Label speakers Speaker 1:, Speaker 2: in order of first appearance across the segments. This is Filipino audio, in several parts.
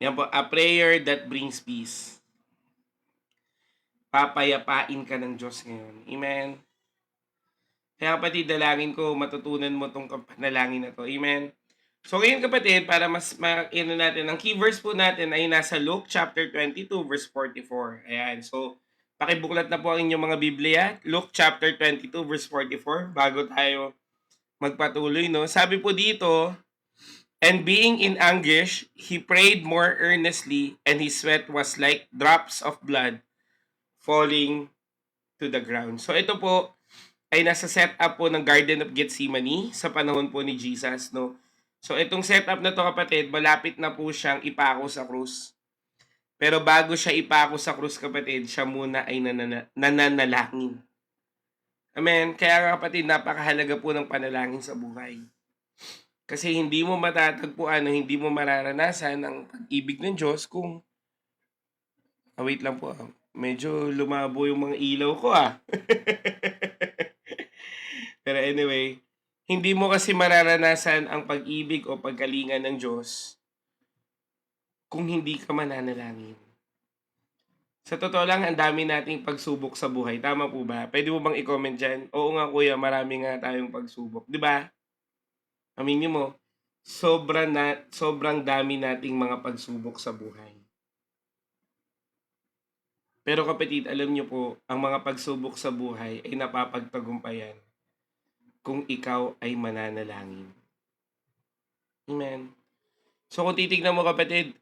Speaker 1: Yan po, a prayer that brings peace. Papayapain ka ng Diyos ngayon. Amen? Kaya kapatid, dalangin ko matutunan mo tong panalangin na to. Amen? So ngayon kapatid, para mas makino natin, ang key verse po natin ay nasa Luke chapter 22 verse 44. Ayan, so pakibuklat na po ang inyong mga Biblia. Luke chapter 22 verse 44 bago tayo magpatuloy, no? Sabi po dito, and being in anguish, he prayed more earnestly, and his sweat was like drops of blood falling to the ground. So ito po ay nasa setup po ng Garden of Gethsemane sa panahon po ni Jesus, no? So itong setup na to kapatid, malapit na po siyang ipako sa krus. Pero bago siya ipako sa krus kapatid, siya muna ay nananalangin. Amen. Kaya kapatid, napakahalaga po ng panalangin sa buhay. Kasi hindi mo matatagpuan, hindi mo mararanasan ang pag-ibig ng Diyos kung wait lang po. Medyo lumabo yung mga ilaw ko Pero anyway, hindi mo kasi mararanasan ang pag-ibig o pagkalinga ng Diyos kung hindi ka mananalangin. Sa totoo lang, ang dami nating pagsubok sa buhay. Tama po ba? Pwede mo bang i-comment dyan? Oo nga kuya, marami nga tayong pagsubok. Di ba? Aminin mo, sobrang dami nating mga pagsubok sa buhay. Pero kapatid, alam niyo po, ang mga pagsubok sa buhay ay napapagtagumpayan kung ikaw ay mananalangin. Amen. So kung titignan mo kapatid,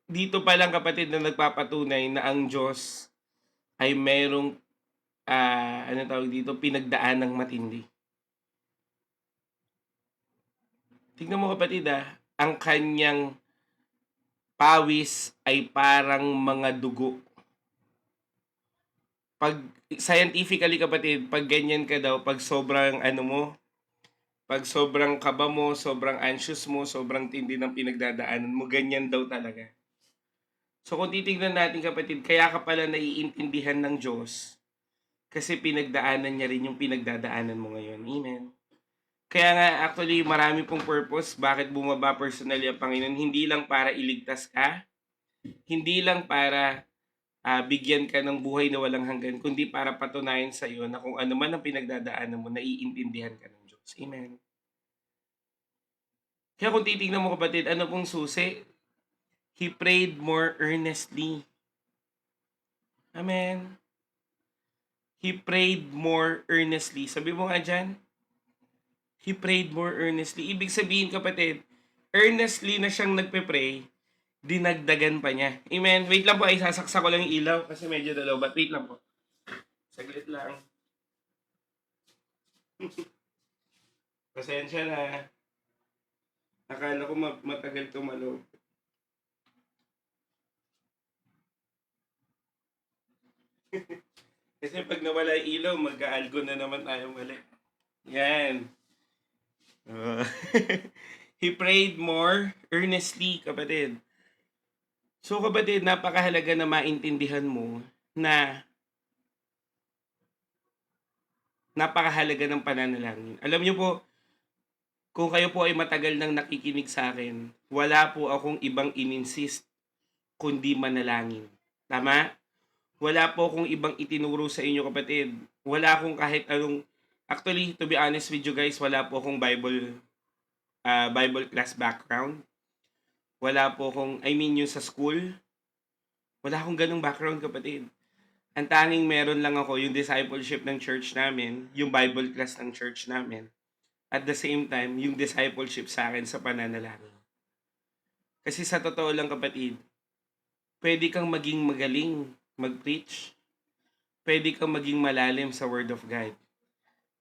Speaker 1: dito pa lang kapatid na nagpapatunay na ang Diyos ay merong pinagdaan ng matindi. Tignan mo kapatid ang kanyang pawis ay parang mga dugo. Pag scientifically kapatid, pag ganyan ka daw, pag sobrang pag sobrang kaba mo, sobrang anxious mo, sobrang tindi ng pinagdadaanan mo, ganyan daw talaga. So kung titignan natin kapatid, kaya ka pala naiintindihan ng Diyos kasi pinagdaanan niya rin yung pinagdadaanan mo ngayon. Amen. Kaya nga actually marami pong purpose bakit bumaba personally ang Panginoon. Hindi lang para iligtas ka, hindi lang para bigyan ka ng buhay na walang hanggan, kundi para patunayan sa iyo na kung ano man ang pinagdadaanan mo, naiintindihan ka ng Diyos. Amen. Kaya kung titignan mo kapatid, ano pong susi? He prayed more earnestly. Amen. He prayed more earnestly. Sabi mo nga dyan, he prayed more earnestly. Ibig sabihin kapatid, earnestly na siyang nagpe-pray, dinagdagan pa niya. Amen. Wait lang po, ay sasaksak ko lang yung ilaw kasi medyo dalaw. But wait lang po. Saglit lang. Pasensya na. Akala ko matagal tumalo. Kasi pag nawala yung ilaw, mag-aalgo na naman tayo mali. Yan. He prayed more earnestly, kapatid. So kapatid, napakahalaga na maintindihan mo na napakahalaga ng pananalangin. Alam niyo po, kung kayo po ay matagal nang nakikinig sa akin, wala po akong ibang ininsist kundi manalangin. Tama? Wala po akong ibang itinuro sa inyo kapatid. Wala akong kahit anong, actually, to be honest with you guys, wala po akong Bible class background. Wala po akong, yung sa school, wala akong ganung background kapatid. Ang tanging meron lang ako yung discipleship ng church namin, yung Bible class ng church namin. At the same time, yung discipleship sa akin sa pananalangin. Kasi sa totoo lang kapatid, pwede kang maging magaling mag-preach. Pwede kang maging malalim sa Word of God.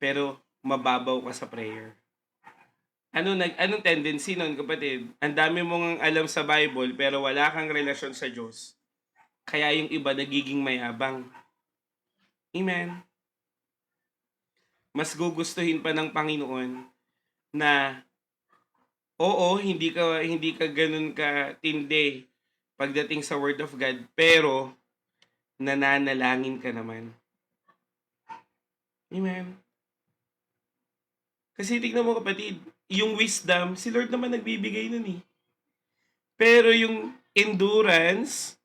Speaker 1: Pero mababaw ka sa prayer. Anong tendency nun kapatid? Ang dami mong alam sa Bible pero wala kang relasyon sa Diyos. Kaya yung iba nagiging mayabang. Amen. Mas gugustuhin pa ng Panginoon na oo, hindi ka ganun ka tindi pagdating sa Word of God, pero nananalangin ka naman. Amen. Kasi tignan mo kapatid, yung wisdom, si Lord naman nagbibigay nun eh. Pero yung endurance,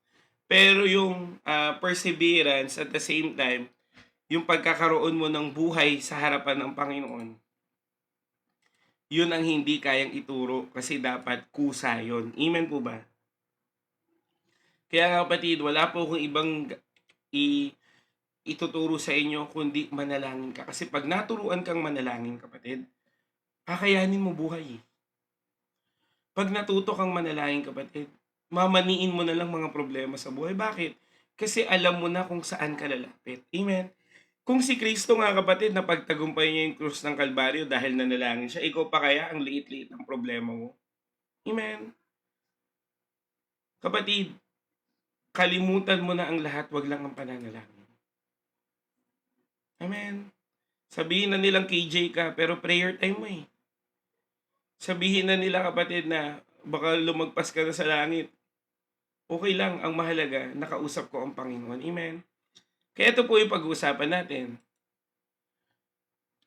Speaker 1: pero yung perseverance at the same time, yung pagkakaroon mo ng buhay sa harapan ng Panginoon, yun ang hindi kayang ituro kasi dapat kusa yun. Amen po ba? Kaya nga kapatid, wala po akong ibang ituturo sa inyo kundi manalangin ka. Kasi pag naturuan kang manalangin kapatid, kakayanin mo buhay. Pag natuto kang manalangin kapatid, mamaniin mo na lang mga problema sa buhay. Bakit? Kasi alam mo na kung saan ka lalapit. Amen? Kung si Kristo nga kapatid, napagtagumpay niya yung krus ng Kalbaryo dahil nanalangin siya, ikaw pa kaya ang liit-liit ng problema mo? Amen? Kapatid, kalimutan mo na ang lahat, wag lang ang pananalangin. Amen? Sabihin na nilang KJ ka, pero prayer time mo eh. Sabihin na nila kapatid na baka lumagpas ka na sa langit. Okay lang, ang mahalaga, nakausap ko ang Panginoon. Amen? Kaya ito po yung pag-uusapan natin.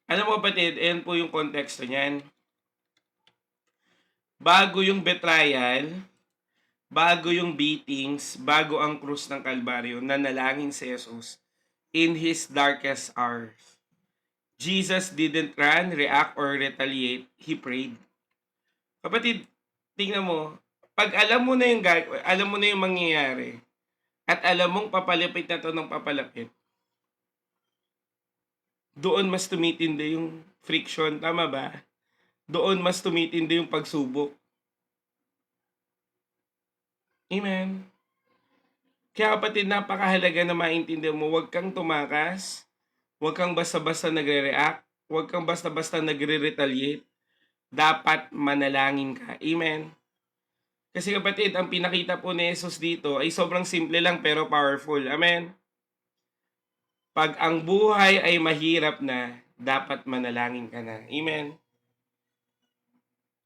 Speaker 1: Alam mo kapatid, ayan po yung konteksto niyan. Bago yung betrayal, bago yung beatings, bago ang krus ng Kalbaryo, nanalangin si Jesus in His darkest hours. Jesus didn't run, react, or retaliate. He prayed. Kapatid, tingnan mo, pag alam mo na yung mangyayari, at alam mong papalapit na to ng papalapit, doon mas tumitindi yung friction, tama ba? Doon mas tumitindi yung pagsubok. Amen. Kaya kapatid, napakahalaga na maintindihan mo, huwag kang tumakas, huwag kang basta-basta nagre-react, huwag kang basta-basta nagre-retaliate. Dapat manalangin ka. Amen. Kasi kapatid, ang pinakita po ni Jesus dito ay sobrang simple lang pero powerful. Amen. Pag ang buhay ay mahirap na, dapat manalangin ka na. Amen.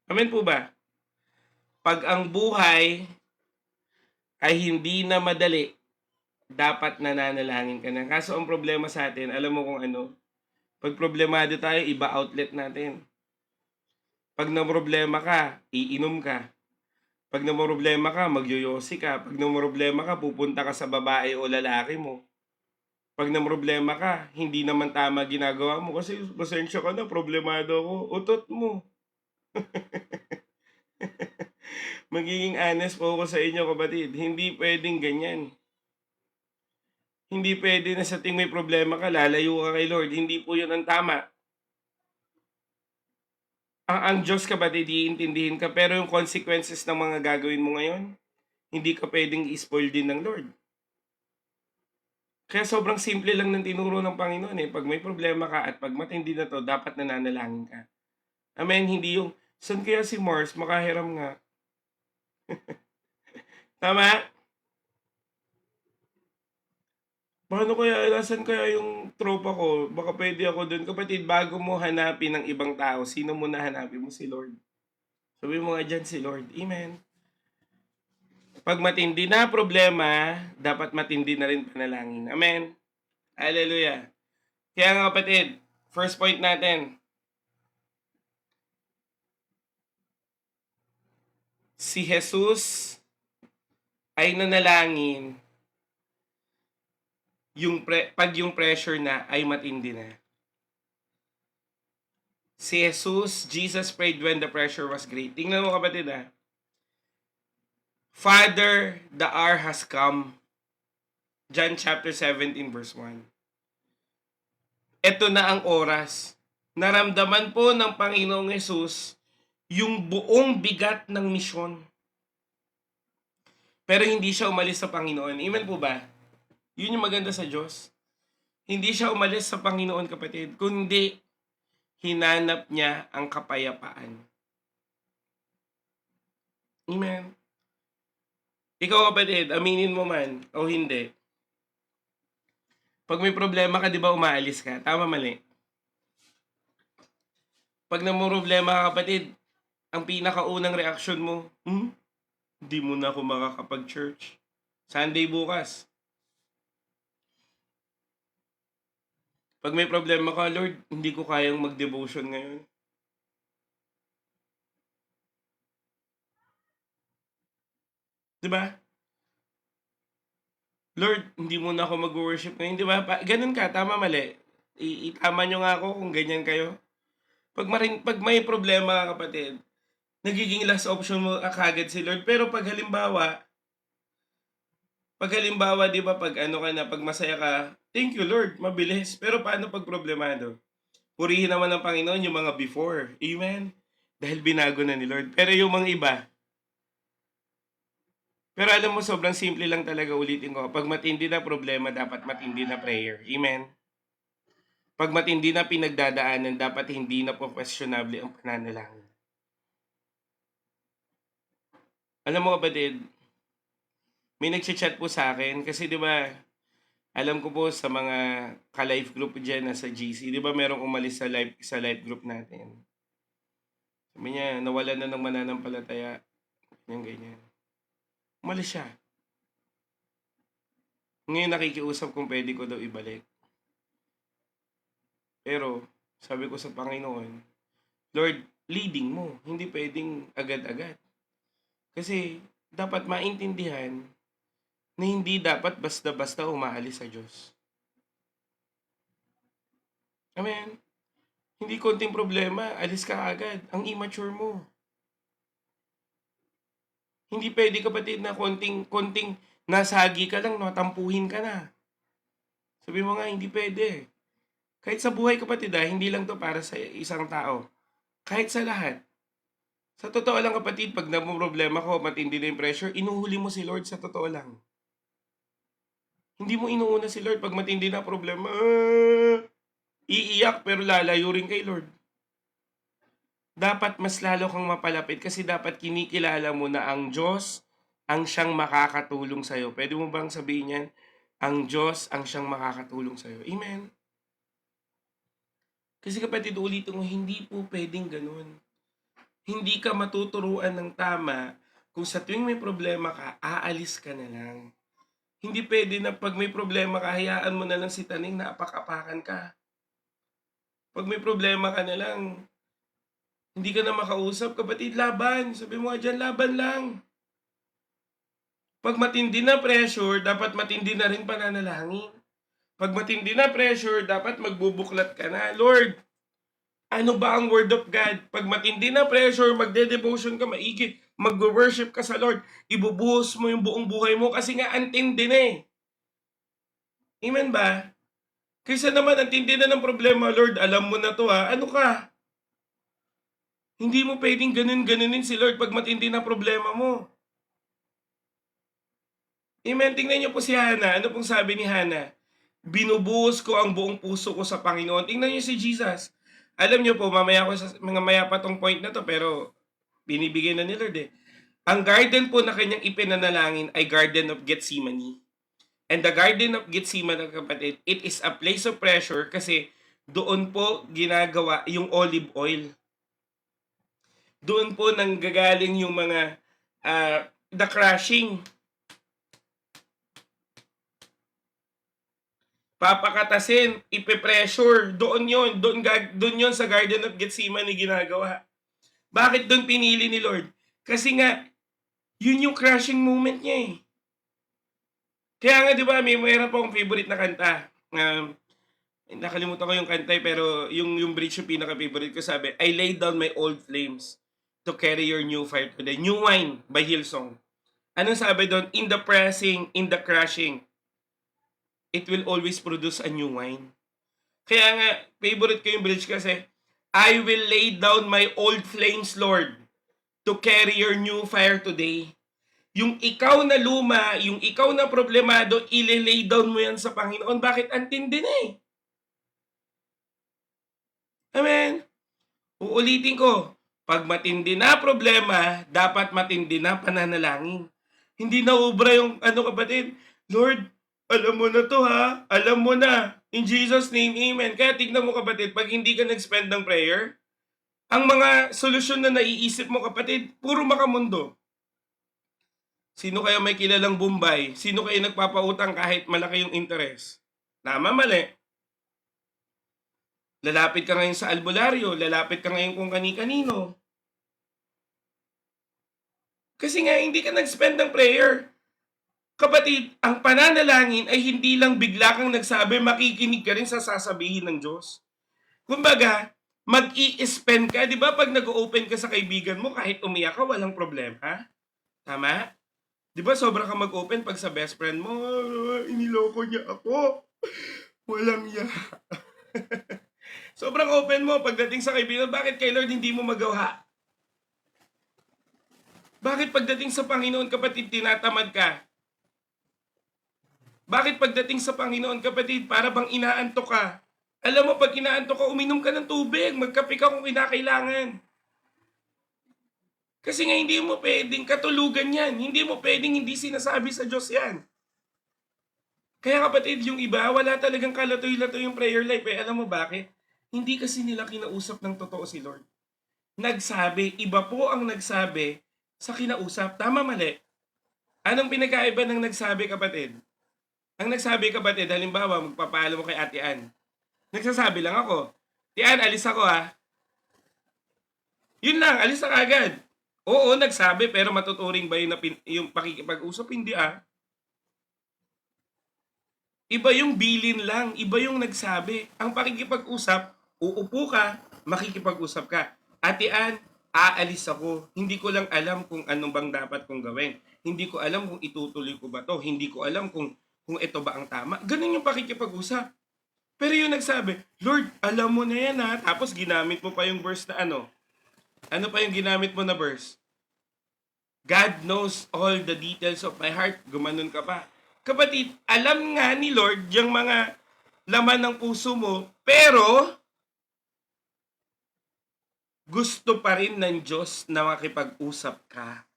Speaker 1: Amen po ba? Pag ang buhay ay hindi na madali, dapat nananalangin ka na. Kaso ang problema sa atin, alam mo kung ano? Pag problemado tayo, iba outlet natin. Pag namroblema ka, iinom ka. Pag namroblema ka, magyoyosi ka. Pag namroblema ka, pupunta ka sa babae o lalaki mo. Pag namroblema ka, hindi naman tama ginagawa mo kasi pasensya ka na, problemado ako. Utot mo. Magiging honest po ako sa inyo kapatid, hindi pwedeng ganyan. Hindi pwede na sa ting may problema ka, lalayo ka kay Lord. Hindi po yun ang tama. Ang Diyos kapatid, iintindihin ka, pero yung consequences ng mga gagawin mo ngayon, hindi ka pwedeng i-spoil din ng Lord. Kaya sobrang simple lang ng tinuro ng Panginoon eh. Pag may problema ka at pag matindi na to, dapat nananalangin ka. Amen, hindi yung, saan kaya si Mars, makahiram nga. Tama? Paano kaya, nasan kaya yung tropa ko? Baka pwede ako dun. Kapatid, bago mo hanapin ng ibang tao, sino mo na hanapin mo? Si Lord. Sabi mo nga dyan si Lord. Amen. Pag matindi na problema, dapat matindi na rin panalangin. Amen. Hallelujah. Kaya nga kapatid, first point natin, si Jesus ay nanalangin pag yung pressure na ay matindi na. Si Jesus prayed when the pressure was great. Tingnan mo kapatid ha. Father, the hour has come. John chapter 17 verse 1. Ito na ang oras. Naramdaman po ng Panginoong Jesus yung buong bigat ng misyon. Pero hindi siya umalis sa Panginoon. Amen po ba? Yun yung maganda sa Diyos. Hindi siya umalis sa Panginoon kapatid, kundi hinanap niya ang kapayapaan. Amen. Ikaw kapatid, aminin mo man o hindi. Pag may problema ka, di ba umaalis ka? Tama mali? Pag namumroblema ka kapatid, ang pinakaunang reaksyon mo, hindi mo na ako makakapag-church. Sunday bukas. Pag may problema ka, Lord, hindi ko kayang mag-devotion ngayon. Di ba? Lord, hindi muna ako mag-worship ngayon, di ba? Ganun ka, tama, mali. Itama nyo nga ako kung ganyan kayo. Pag may problema ka, kapatid, nagiging last option mo kagad si Lord. Pero pag halimbawa, di ba, pag ano ka na, pag masaya ka, thank you Lord, mabilis. Pero paano pag problemado? Purihin naman ng Panginoon yung mga before. Amen? Dahil binago na ni Lord. Pero yung mga iba, pero alam mo, sobrang simple lang talaga, ulitin ko. Pag matindi na problema, dapat matindi na prayer. Amen? Pag matindi na pinagdadaanan, dapat hindi na po questionable ang pananalangin. Alam mo, kapatid, may nagchat po sa akin kasi 'di ba, alam ko po sa mga ka-life group diyan na sa GC, 'di ba merong umalis sa life group natin. Sabi niya, nawalan na ng mananampalataya, ganyan ganyan. Umalis siya. Ngayon nakikiusap kung pwede ko daw ibalik. Pero sabi ko sa Panginoon, Lord, leading mo, hindi pwedeng agad-agad. Kasi dapat maintindihan na hindi dapat basta-basta umaalis sa Diyos. Amen. Hindi konting problema, alis ka agad. Ang immature mo. Hindi pwede, kapatid, na konting nasagi ka lang, natampuhin ka na. Sabi mo nga, hindi pwede. Kahit sa buhay, kapatid, hindi lang to para sa isang tao. Kahit sa lahat. Sa totoo lang, kapatid, pag problema ko, matindi na yung pressure, inuhuli mo si Lord, sa totoo lang. Hindi mo inuuna si Lord pag matindi na problema. Iiyak pero lalayo rin kay Lord. Dapat mas lalo kang mapalapit kasi dapat kinikilala mo na ang Diyos ang siyang makakatulong sa'yo. Pwede mo bang sabihin yan? Ang Diyos ang siyang makakatulong sa'yo. Amen? Kasi kapatid, ulitin mo, hindi po pwedeng ganun. Hindi ka matuturuan ng tama kung sa tuwing may problema ka, aalis ka na lang. Hindi pwede na pag may problema ka, hayaan mo na lang si Taning na apak-apakan ka. Pag may problema ka na lang, hindi ka na makausap, kapatid, laban. Sabi mo nga dyan, laban lang. Pag matindi na pressure, dapat matindi na rin pananalangin. Pag matindi na pressure, dapat magbubuklat ka na. Lord, ano ba ang word of God? Pag matindi na pressure, magde-devotion ka maigi, mag-worship ka sa Lord, ibubuhos mo yung buong buhay mo kasi nga antindi na eh. Amen ba? Kaysa naman antindi na ng problema, Lord, alam mo na to ha, ano ka? Hindi mo pwedeng ganun-ganunin si Lord pag matindi na problema mo. Amen. Tingnan niyo po si Hannah. Ano pong sabi ni Hannah? Binubuhos ko ang buong puso ko sa Panginoon. Tingnan niyo si Jesus. Alam niyo po, mamaya pa tong point na to, pero binibigay na ni Lord eh. Ang garden po na kanyang ipinanalangin ay Garden of Gethsemane. And the Garden of Gethsemane, kapatid, it is a place of pressure kasi doon po ginagawa yung olive oil. Doon po nanggagaling yung mga the crushing. Papakatasin, ipe-pressure, doon yon sa Garden of Gethsemane ginagawa. Bakit doon pinili ni Lord? Kasi nga, yun yung crushing moment niya eh. Kaya nga, di ba, mayroon po akong favorite na kanta. Nakalimutan ko yung kanta pero yung bridge yung pinaka-favorite ko, sabi, I lay down my old flames to carry your new fire today. New Wine by Hillsong. Anong sabi doon? In the pressing, in the crushing, it will always produce a new wine. Kaya nga, favorite ko yung bridge kasi, I will lay down my old flames, Lord, to carry your new fire today. Yung ikaw na luma, yung ikaw na problemado, ililay down mo yan sa Panginoon. Bakit? Antindi na eh. Amen? Uulitin ko, pag matindi na problema, dapat matindi na pananalangin. Hindi na ubra yung kapatid, Lord, alam mo na to ha, alam mo na. In Jesus' name, amen. Kaya tignan mo kapatid, pag hindi ka nag-spend ng prayer, ang mga solusyon na naiisip mo kapatid, puro makamundo. Sino kaya may kilalang Bombay? Sino kaya nagpapautang kahit malaki yung interest? Tama, mali. Lalapit ka ngayon sa albularyo, lalapit ka ngayon kung kani-kanino. Kasi nga, hindi ka nag-spend ng prayer. Kapatid, ang pananalangin ay hindi lang bigla kang nagsabi, makikinig ka rin sa sasabihin ng Diyos. Kumbaga, mag-i-spend ka, di ba pag nag-open ka sa kaibigan mo, kahit umiyak ka, walang problema. Tama? Di ba sobra ka mag-open pag sa best friend mo, iniloko niya ako. Walang ya. Sobrang open mo pagdating sa kaibigan, bakit kay Lord hindi mo magawa? Bakit pagdating sa Panginoon, kapatid, tinatamad ka? Bakit pagdating sa Panginoon, kapatid, para bang inaantok ka? Alam mo, pag inaantok ka, uminom ka ng tubig, magkape ka kung kinakailangan. Kasi nga hindi mo pwedeng katulugan yan. Hindi mo pwedeng hindi sinasabi sa Diyos yan. Kaya kapatid, yung iba, wala talagang kalatoy-latoy yung prayer life. Alam mo bakit? Hindi kasi nila kinausap ng totoo si Lord. Nagsabi, iba po ang nagsabi sa kinausap. Tama, mali. Anong pinagkaiba ng nagsabi, kapatid? Ang nagsabi, kapatid, halimbawa, magpapaalam mo kay Ate Ann. Nagsasabi lang ako, Ate Ann, alis ako ha. Yun lang, alis na agad. Oo, nagsabi, pero matuturing ba yung pakikipag-usap? Hindi ah. Iba yung bilin lang, iba yung nagsabi. Ang pakikipag-usap, uupo ka, makikipag-usap ka. Ate Ann, aalis ako. Hindi ko lang alam kung ano bang dapat kong gawin. Hindi ko alam kung itutuloy ko ba to. Hindi ko alam kung ito ba ang tama. Ganun yung pakikipag-usap. Pero yung nagsabi, Lord, alam mo na yan ha. Tapos ginamit mo pa yung verse na ano. Ano pa yung ginamit mo na verse? God knows all the details of my heart. Gumanon ka pa. Kapatid, alam nga ni Lord yung mga laman ng puso mo, pero gusto pa rin ng Diyos na makipag-usap ka.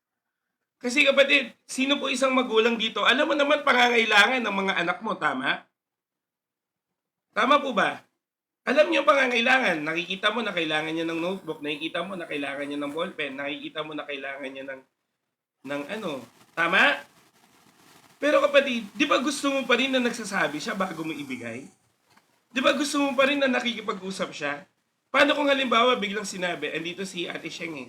Speaker 1: Kasi kapatid, sino po isang magulang dito? Alam mo naman pangangailangan ng mga anak mo, tama? Tama po ba? Alam niyo pangangailangan. Nakikita mo na kailangan niya ng notebook, nakikita mo na kailangan niya ng ballpen, nakikita mo na kailangan niya ng ano. Tama? Pero kapatid, di ba gusto mo pa rin na nagsasabi siya bago mo ibigay? Di ba gusto mo pa rin na nakikipag-usap siya? Paano kung halimbawa biglang sinabi, andito si Ate Sheng eh.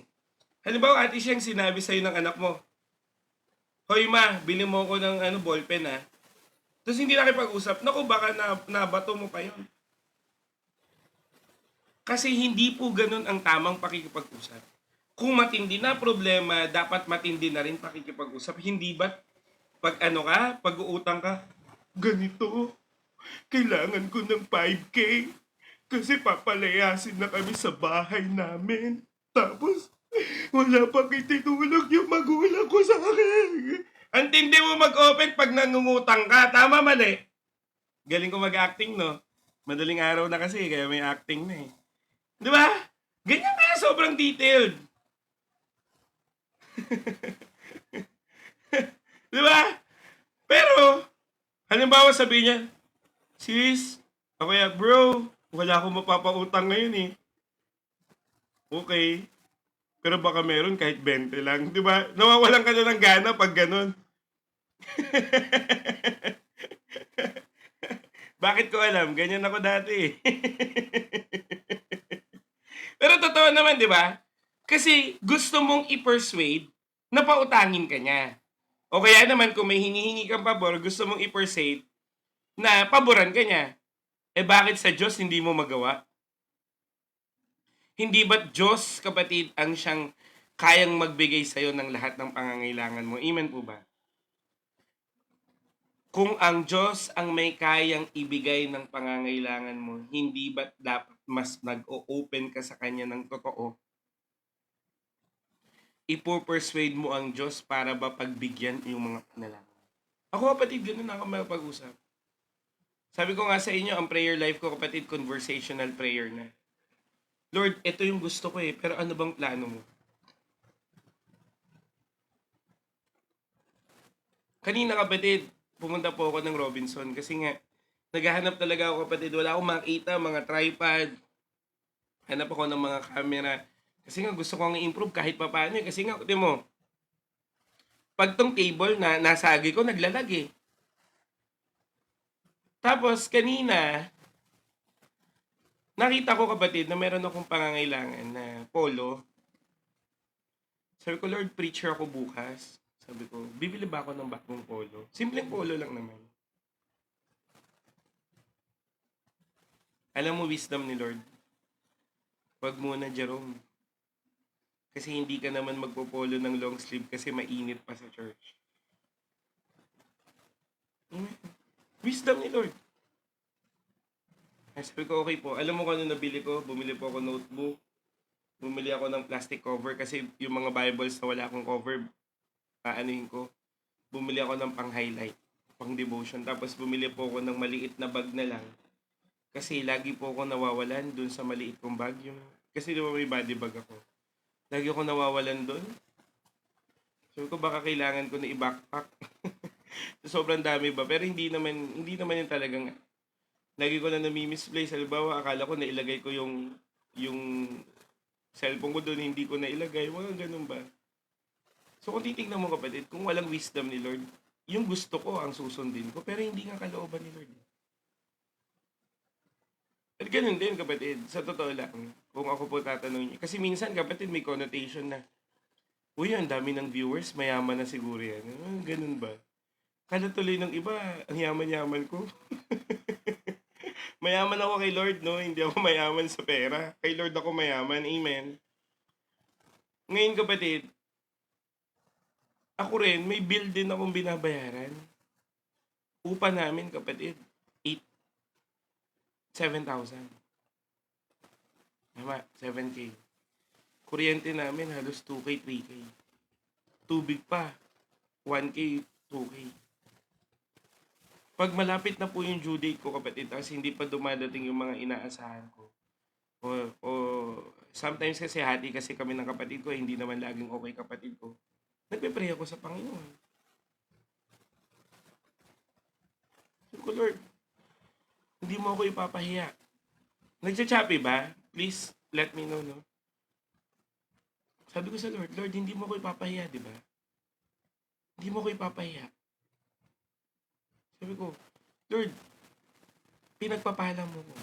Speaker 1: Halimbawa Ate Sheng sinabi sa'yo ng anak mo, Hoy ma, bili mo ko ng ballpen ha. Tapos hindi nakipag-usap, naku baka nabato mo pa yon. Kasi hindi po ganun ang tamang pakikipag-usap. Kung matindi na problema, dapat matindi na rin pakikipag-usap. Hindi ba pag pag-uutang ka, ganito, kailangan ko ng 5K kasi papalayasin na kami sa bahay namin. Tapos, wala pang itutulog yung magulang ko sa akin. Ang tindi mo mag-open pag nangungutang ka. Tama, mali. Galing ko mag-acting, no? Madaling araw na kasi, kaya may acting na eh. Di ba? Ganyan kaya sobrang detailed. Di ba? Pero, halimbawa sabihin niya, sis, o kaya bro, wala akong mapapautang ngayon eh. Okay. Pero baka meron kahit 20 lang. Di ba? Nawawalan ka na ng gana pag ganun. Bakit ko alam? Ganyan ako dati. Pero totoo naman, di ba? Kasi gusto mong i-persuade na pautangin ka niya. O kaya naman kung may hinihingi kang pabor, gusto mong i-persuade na paboran ka niya. Eh bakit sa Diyos hindi mo magawa? Hindi ba't Diyos, kapatid, ang siyang kayang magbigay sa'yo ng lahat ng pangangailangan mo? Amen po ba? Kung ang Diyos ang may kayang ibigay ng pangangailangan mo, hindi ba't dapat mas nag-o-open ka sa Kanya ng totoo? Ipo-persuade mo ang Diyos para ba pagbigyan yung mga panalangin? Ako kapatid, ganun ako mapag-usap. Sabi ko nga sa inyo, ang prayer life ko kapatid, conversational prayer na. Lord, ito yung gusto ko eh, pero ano bang plano mo? Kanina kapatid, pumunta po ako ng Robinson kasi nga, naghahanap talaga ako kapatid. Wala akong makita, mga tripod. Hanap ako ng mga camera. Kasi nga gusto kong i-improve kahit pa paano. Kasi nga, di mo, pag tong table na nasagi ko, naglalag eh. Tapos kanina, nakita ko kapatid na meron akong pangangailangan na polo. Sabi ko, Lord, preacher ako bukas. Sabi ko, bibili ba ako ng bagong polo? Simpleng polo lang naman. Alam mo, wisdom ni Lord, wag muna, Jerome. Kasi hindi ka naman magpopolo ng long sleeve kasi mainit pa sa church. Wisdom ni Lord. Sabi ko, okay po. Alam mo kung ano nabili ko? Bumili po ako notebook. Bumili ako ng plastic cover kasi yung mga Bibles na wala akong cover, aanuin ko. Bumili ako ng pang-highlight, pang-devotion. Tapos bumili po ako ng maliit na bag na lang. Kasi lagi po ako nawawalan dun sa maliit kong bag. Kasi di ba may body bag ako? Lagi ako nawawalan dun. Sabi ko baka kailangan ko na i-backpack. Sobrang dami ba? Pero hindi naman yung talagang lagi ko na nami-misplace. Halimbawa, akala ko nailagay ko yung cellphone ko doon, hindi ko nailagay. Mga ganun ba? So kung titignan mo kapatid, kung walang wisdom ni Lord, yung gusto ko ang susundin ko, pero hindi nga kalooban ni Lord. At ganun din kapatid, sa totoo lang, kung ako po tatanungin niyo. Kasi minsan kapatid may connotation na, uy, ang dami ng viewers, mayaman na siguro yan. Ganun ba? Kala tuloy ng iba, ang yaman-yaman ko. Mayaman ako kay Lord, no? Hindi ako mayaman sa pera. Kay Lord ako mayaman. Amen. Ngayon kapatid, ako rin, may bill din akong binabayaran. Upa namin kapatid, 7,000. Tama, 7K. Kuryente namin halos 2K, 3K. Tubig pa, 1K, 2K. Pag malapit na po yung due date ko kapatid, tapos hindi pa dumadating yung mga inaasahan ko. O sometimes kasi hati kasi kami ng kapatid ko, hindi naman laging okay kapatid ko. Nagpe-pray ako sa Panginoon. Sabi ko, Lord, hindi mo ako ipapahiya. Nagcha-choppy ba? Please, let me know, no? Sabi ko sa Lord, Lord, hindi mo ako ipapahiya, di ba? Hindi mo ako ipapahiya. Sabi ko, Lord, pinagpapala mo ko.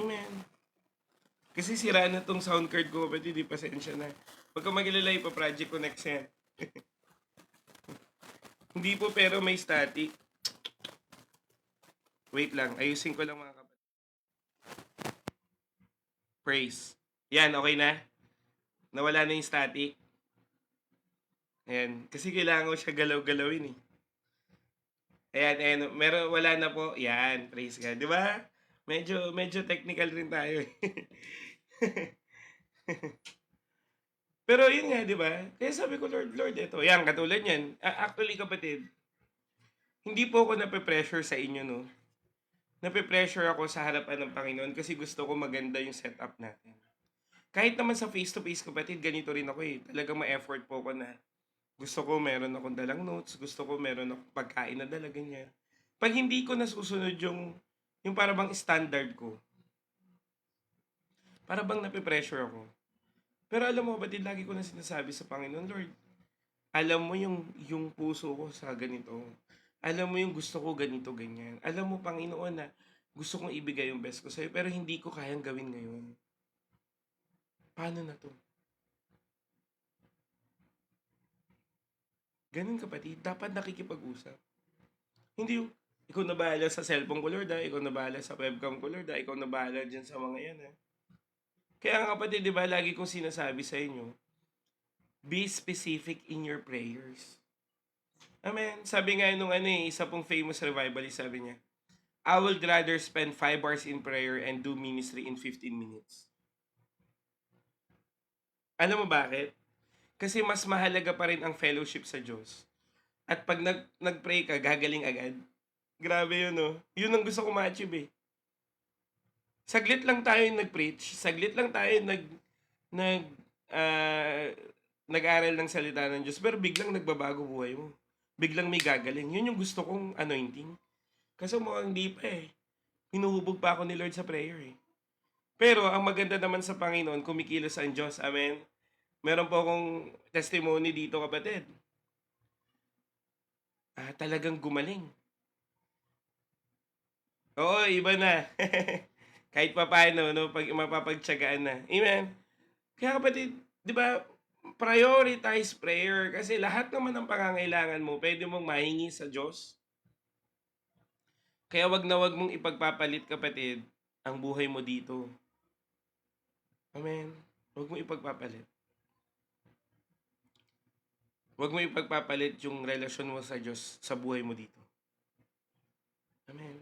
Speaker 1: Amen. Kasi sira na tong sound card ko, pwede di pasensya na. Pagka magilala ipa-project ko next yan. Hindi po pero may static. Wait lang, ayusin ko lang mga kapatid. Praise. Yan, okay na? Nawala na yung static. Ayan, kasi kailangan ko siya galaw-galawin eh. Ayan, wala na po. Yan, praise God. Di ba? Medyo technical rin tayo eh. Pero yun nga, di ba? Kaya sabi ko, Lord, ito. Yan, katulad yan. Actually, kapatid, hindi po ako nape-pressure sa inyo, no? Nape-pressure ako sa harapan ng Panginoon kasi gusto ko maganda yung setup natin. Kahit naman sa face-to-face, kapatid, ganito rin ako eh. Talagang ma-effort po ako na gusto ko meron akong dalang notes, gusto ko meron akong pagkain na dala, ganyan. Pag hindi ko nasusunod yung para bang standard ko, para bang nape-pressure ako. Pero alam mo, batid lagi ko na sinasabi sa Panginoon, Lord, alam mo yung puso ko sa ganito. Alam mo yung gusto ko ganito, ganyan. Alam mo, Panginoon, na gusto kong ibigay yung best ko sa'yo, pero hindi ko kayang gawin ngayon. Paano na to? Ganun kapatid, dapat nakikipag-usap. Hindi yung, ikaw na bahala sa cellphone ko, Lord, ikaw na bahala sa webcam ko, Lord, ikaw na bahala dyan sa mga yan. Kaya nga kapatid, di ba, lagi kong sinasabi sa inyo, be specific in your prayers. Amen. Sabi nga nung isa pong famous revivalist, sabi niya, I would rather spend 5 hours in prayer and do ministry in 15 minutes. Alam mo bakit? Kasi mas mahalaga pa rin ang fellowship sa Diyos. At pag nag-pray ka, gagaling agad. Grabe yun, no? Yun ang gusto ko ma-achieve eh. Saglit lang tayo nag-preach, saglit lang tayo nag ah, nag-aral ng salita ng Diyos, pero biglang nagbabago buhay mo. Biglang may gagaling. Yun yung gusto kong anointing. Kasi mukhang hindi pa eh. Hinuhubog pa ako ni Lord sa prayer eh. Pero ang maganda naman sa Panginoon, kumikilos ang Diyos. Amen. Meron po akong testimony dito kapatid. Talagang gumaling. Oo, iba na. Kahit pa paano, no, pag mapapagtsagaan na. Amen. Kaya kapatid, 'di ba, prioritize prayer kasi lahat naman ng pangangailangan mo pwede mong mahingi sa Diyos. Kaya 'wag mong ipagpapalit kapatid ang buhay mo dito. Amen. 'Wag mo ipagpapalit. 'Wag mo ipagpapalit yung relasyon mo sa Diyos sa buhay mo dito. Amen.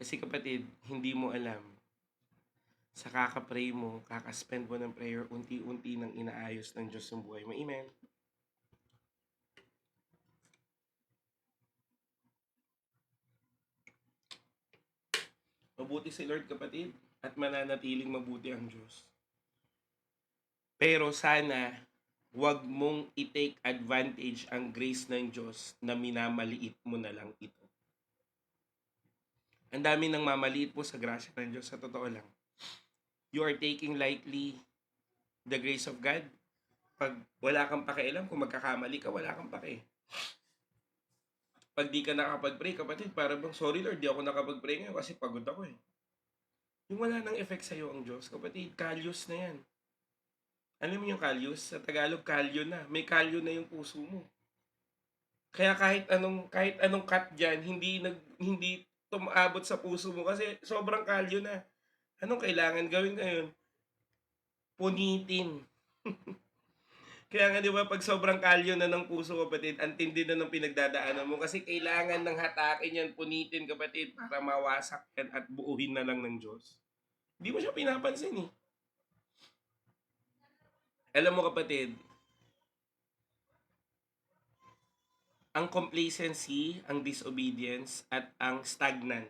Speaker 1: Kasi kapatid, hindi mo alam, sa kaka-pray mo, kaka-spend mo ng prayer, unti-unti nang inaayos ng Diyos yung buhay mo. Amen. Mabuti si Lord kapatid at mananatiling mabuti ang Diyos. Pero sana, 'wag mong i-take advantage ang grace ng Diyos na minamaliit mo na lang ito. Ang dami nang mamaliit po sa grasya ng Diyos, sa totoo lang. You are taking lightly the grace of God. Pag wala kang pakialam, kung magkakamali ka, wala kang pake. Pag di ka nakapag-pray, kapatid, para bang, sorry Lord, di ako nakapag-pray ngayon kasi pagod ako eh. Yung wala nang effect sa'yo ang Diyos, kapatid, kalyos na yan. Alam mo yung kalyos? Sa Tagalog, kalyo na. May kalyo na yung puso mo. Kaya kahit anong cut diyan, hindi tumaabot sa puso mo kasi sobrang kalyo na. Anong kailangan gawin ngayon? Punitin. Kaya nga 'di ba pag sobrang kalyo na ng puso kapatid, ang tindi na ng pinagdadaanan mo kasi kailangan ng hatakin yan, punitin kapatid para mawasak yan at buuhin na lang ng Diyos. Hindi mo siya pinapansin eh. Alam mo kapatid, ang complacency, ang disobedience, at ang stagnant.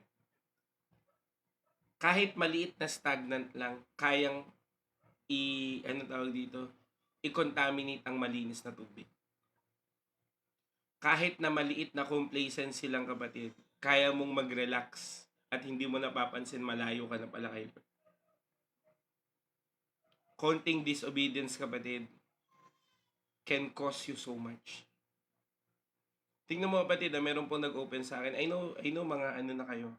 Speaker 1: Kahit maliit na stagnant lang, kayang ano tawag dito, i-contaminate ang malinis na tubig. Kahit na maliit na complacency lang kapatid, kaya mong mag-relax at hindi mo napapansin malayo ka na pala kay Lord. Konting disobedience kapatid can cost you so much. Tingnan mo kapatid, meron pong nag-open sa akin. I know mga ano na kayo.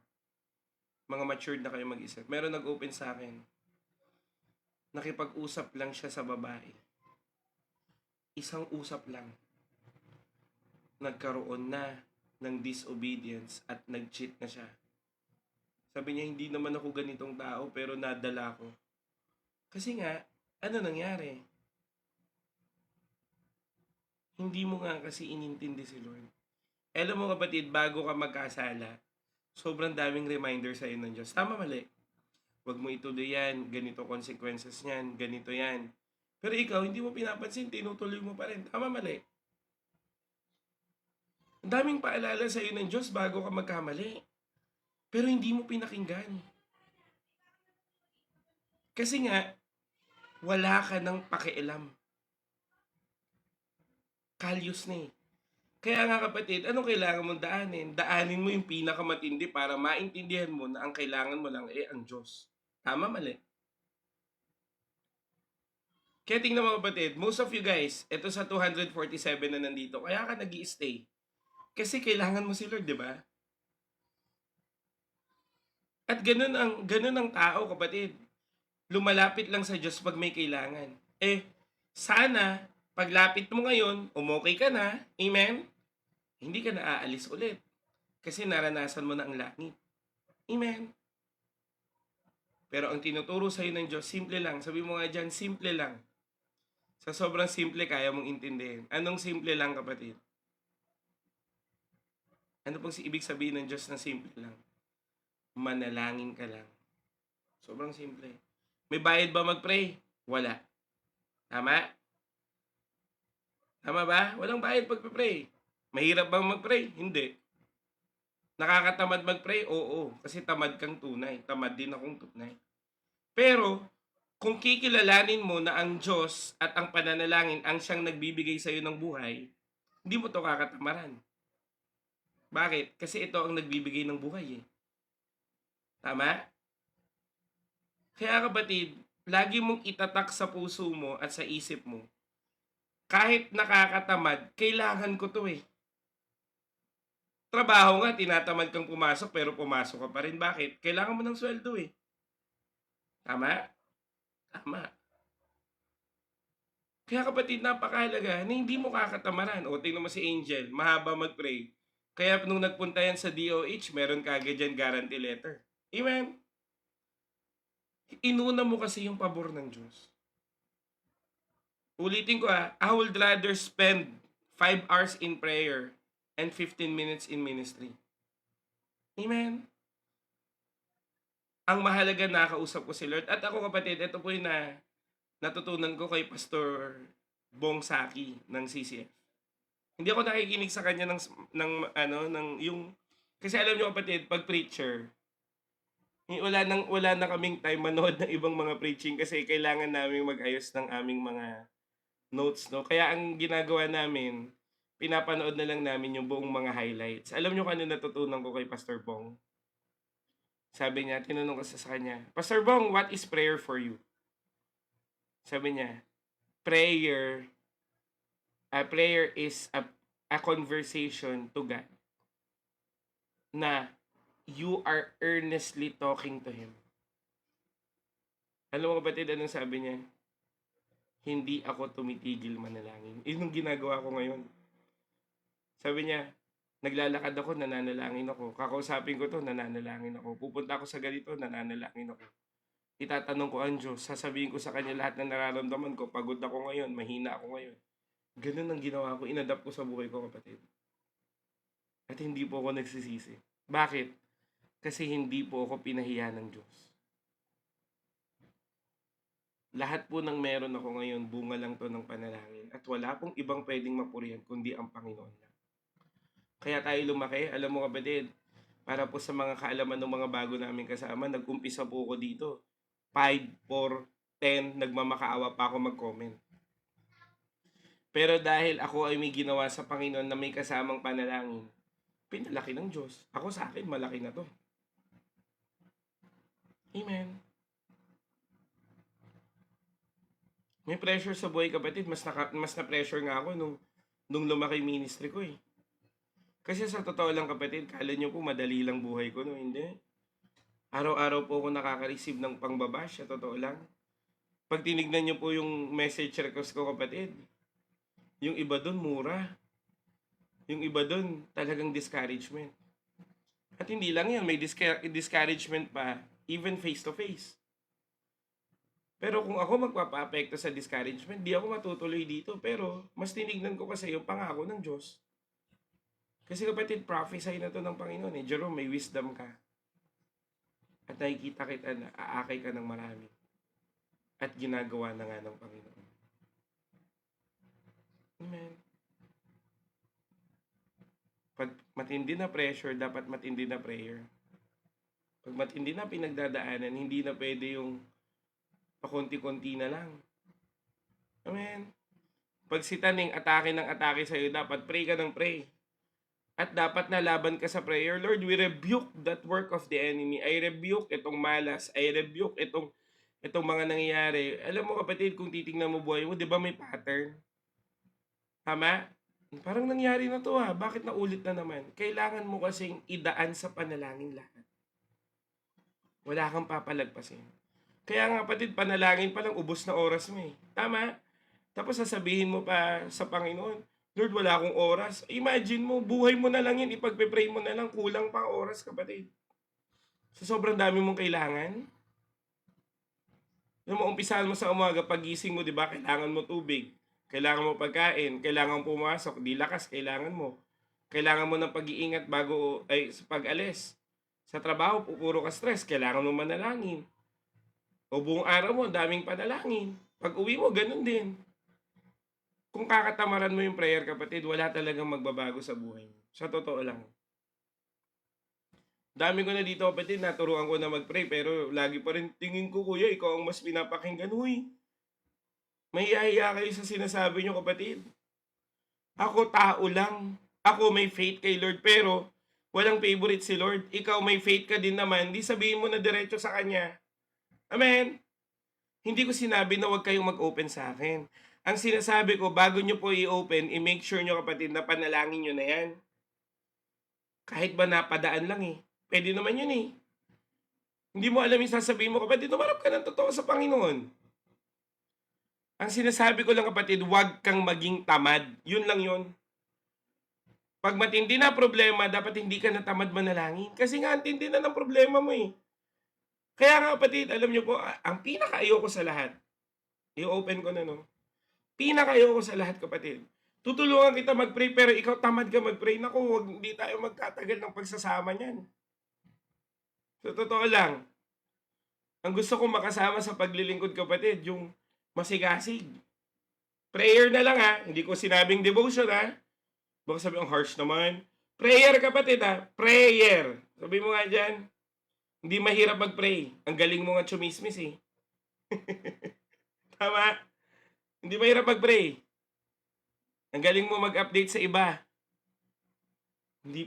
Speaker 1: Mga matured na kayo mag-isip. Meron nag-open sa akin. Nakipag-usap lang siya sa babae. Isang usap lang. Nagkaroon na ng disobedience at nag-cheat na siya. Sabi niya, hindi naman ako ganitong tao pero nadala ko. Kasi nga, ano nangyari? Hindi mo nga kasi inintindi si Lord. Alam mo kapatid, bago ka magkasala, sobrang daming reminder sa'yo ng Diyos. Tama mali. Huwag mo ituloy yan, ganito consequences niyan, ganito yan. Pero ikaw, hindi mo pinapansin, tinutuloy mo pa rin. Tama mali. Ang daming paalala sa'yo ng Diyos bago ka magkamali. Pero hindi mo pinakinggan. Kasi nga, wala ka ng pakialam. Kalyos na eh. Kaya nga kapatid, anong kailangan mong daanin? Daanin mo yung pinakamatindi para maintindihan mo na ang kailangan mo lang ang Diyos. Tama, mali? Kaya tingnan mo kapatid, most of you guys, ito sa 247 na nandito, kaya ka nag-i-stay. Kasi kailangan mo si Lord, di ba? At ganun ang tao kapatid. Lumalapit lang sa Diyos pag may kailangan. Sana, paglapit mo ngayon, umokay ka na, amen? Hindi ka na aalis ulit. Kasi naranasan mo na ang langit. Amen? Pero ang tinuturo sa'yo ng Diyos, simple lang. Sabi mo nga dyan, simple lang. Sa sobrang simple, kaya mong intindihin. Anong simple lang, kapatid? Ano pong ibig sabihin ng Diyos na simple lang? Manalangin ka lang. Sobrang simple. May bayad ba mag-pray? Wala. Tama? Tama ba? Walang bayad pag-pray. Mahirap bang mag-pray? Hindi. Nakakatamad mag-pray? Oo. Kasi tamad kang tunay. Tamad din akong tunay. Pero, kung kikilalanin mo na ang Diyos at ang pananalangin ang siyang nagbibigay sa iyo ng buhay, hindi mo to kakatamaran. Bakit? Kasi ito ang nagbibigay ng buhay eh. Tama? Kaya kapatid, lagi mong itatak sa puso mo at sa isip mo, kahit nakakatamad, kailangan ko to eh. Trabaho nga, tinatamad kang pumasok pero pumasok ka pa rin. Bakit? Kailangan mo ng sweldo eh. Tama? Tama. Kaya kapatid, napakahalaga na hindi mo kakatamaran. O tingnan mo si Angel, mahaba mag-pray. Kaya nung nagpunta yan sa DOH, meron kagad dyan guarantee letter. Amen? Inuna mo kasi yung pabor ng Diyos. Ulitin ko I would rather spend 5 hours in prayer and 15 minutes in ministry. Amen? Ang mahalaga nakausap ko si Lord. At ako kapatid, ito po yung natutunan ko kay Pastor Bong Saki ng CCF. Hindi ako nakikinig sa kanya ng yung kasi alam niyo kapatid, pag preacher, wala na kaming time manood ng ibang mga preaching kasi kailangan naming mag-ayos ng aming mga notes, no? Kaya ang ginagawa namin, pinapanood na lang namin yung buong mga highlights. Alam niyo kung ano natutunan ko kay Pastor Bong? Sabi niya, tinanong ko sa kanya, Pastor Bong, what is prayer for you? Sabi niya, prayer is a conversation to God na you are earnestly talking to Him. Alam mo kapatid, anong sabi niya? Hindi ako tumitigil manalangin. Yun yung ginagawa ko ngayon. Sabi niya, naglalakad ako, nananalangin ako. Kakausapin ko to, nananalangin ako. Pupunta ako sa ganito, nananalangin ako. Itatanong ko ang Diyos, sasabihin ko sa Kanya lahat ng nararamdaman ko. Pagod ako ngayon, mahina ako ngayon. Ganun ang ginawa ko, inadapt ko sa buhay ko kapatid. At hindi po ako nagsisisi. Bakit? Kasi hindi po ako pinahiya ng Diyos. Lahat po ng meron ako ngayon, bunga lang to ng panalangin. At wala pong ibang pwedeng mapurihan kundi ang Panginoon lang. Kaya tayo lumaki, alam mo kapatid, para po sa mga kaalaman ng mga bago namin kasama, nag-umpisa po ako dito. 5, 4, 10, nagmamakaawa pa ako mag-comment. Pero dahil ako ay may ginawa sa Panginoon na may kasamang panalangin, pinalaki ng Diyos. Ako sa akin, malaki na to. Amen. May pressure sa buhay kapatid, mas na-pressure nga ako nung lumaki ministry ko eh. Kasi sa totoo lang kapatid, kala nyo po madali lang buhay ko, no? Hindi. Araw-araw po ako nakaka-receive ng pangbabash, sa totoo lang. Pag tinignan nyo po yung message request ko kapatid, yung iba doon mura. Yung iba doon talagang discouragement. At hindi lang yan, may discouragement pa, even face to face. Pero kung ako magpapa-apekto sa discouragement, di ako matutuloy dito. Pero mas tinignan ko kasi yung pangako ng Diyos. Kasi kapatid, prophesy na to ng Panginoon eh. Jerome, may wisdom ka. At nakikita kita na aakay ka ng marami. At ginagawa na nga ng Panginoon. Amen. Pag matindi na pressure, dapat matindi na prayer. Pag matindi na pinagdadaanan, hindi na pwede yung pakunti-kunti na lang. Amen. Pag si Taning atake ng atake sa'yo, dapat pray ka ng pray. At dapat nalaban ka sa prayer. Lord, we rebuke that work of the enemy. I rebuke itong malas. I rebuke itong mga nangyayari. Alam mo kapatid, kung titingnan mo buhay mo, di ba may pattern? Tama? Parang nangyari na to Bakit naulit na naman? Kailangan mo kasing idaan sa panalangin lahat. Wala kang papalagpasin. Kaya nga kapatid, panalangin pa lang, ubos na oras mo eh. Tama? Tapos sasabihin mo pa sa Panginoon, Lord, wala akong oras. Imagine mo, buhay mo na lang yun, ipagpe-pray mo na lang, kulang pa oras kapatid. Sa sobrang dami mong kailangan. Yung umpisahan mo sa umaga, pagising mo, di ba, kailangan mo tubig. Kailangan mo pagkain, kailangan mo pumasok, di lakas, kailangan mo. Kailangan mo ng pag-iingat bago ay pag-alis. Sa trabaho, puro ka stress, kailangan mo manalangin. O buong araw mo, daming panalangin. Pag uwi mo, ganun din. Kung kakatamaran mo yung prayer, kapatid, wala talagang magbabago sa buhay mo. Sa totoo lang. Dami ko na dito, kapatid, naturuan ko na mag-pray, pero lagi pa rin tingin ko, kuya, ikaw ang mas pinapakinggan. Huy, may iya kayo sa sinasabi nyo, kapatid. Ako tao lang. Ako may faith kay Lord, pero walang favorite si Lord. Ikaw may faith ka din naman, di sabihin mo na diretso sa Kanya. Amen? Hindi ko sinabi na huwag kayong mag-open sa akin. Ang sinasabi ko, bago nyo po i-open, i-make sure nyo kapatid na panalangin nyo na yan. Kahit ba napadaan lang eh. Pwede naman yun eh. Hindi mo alam yung sasabihin mo, kapatid, umarap ka ng totoo sa Panginoon. Ang sinasabi ko lang, kapatid, huwag kang maging tamad. Yun lang yun. Pag matindi na problema, dapat hindi ka na tamad manalangin. Kasi nga, ang tindi na ng problema mo eh. Kaya nga, kapatid, alam niyo po, ang pinaka-ayoko sa lahat, i-open ko na, no? Pinaka-ayoko sa lahat, kapatid. Tutulungan kita mag-pray, pero ikaw tamad ka mag-pray. Naku, wag, hindi tayo magtatagal ng pagsasama niyan. Sa totoo lang, ang gusto kong makasama sa paglilingkod, kapatid, yung masigasig. Prayer na lang ha, hindi ko sinabing devotion ha. Baka sabi, ang harsh naman. Prayer, kapatid ha, prayer. Sabi mo nga dyan, hindi mahirap mag-pray. Ang galing mo nga chumismis eh. Tama? Hindi mahirap mag-pray. Ang galing mo mag-update sa iba. Hindi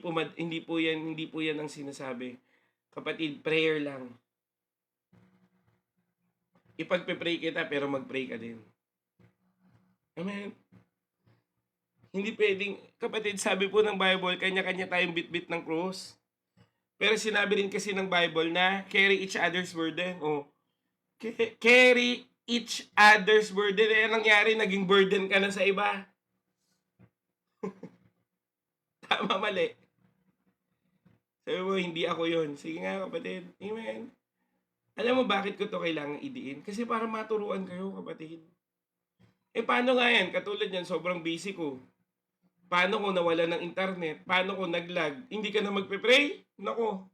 Speaker 1: po yan ang sinasabi. Kapatid, prayer lang. Ipagpe-pray kita pero mag-pray ka din. Amen. Hindi pwedeng, kapatid, sabi po ng Bible, kanya-kanya tayong bit-bit ng cross. Pero sinabi rin kasi ng Bible na carry each other's burden. Oh, carry each other's burden. Eh, nangyari, naging burden ka na sa iba. Tama, mali. Sabi mo, hindi ako yon. Sige nga, kapatid. Amen. Alam mo bakit ko to kailangan idiin? Kasi para maturuan kayo, kapatid. Eh, paano nga yan? Katulad yan, sobrang busy ko. Paano kung nawala ng internet? Paano kung naglag? Hindi ka na magpe-pray? Nako.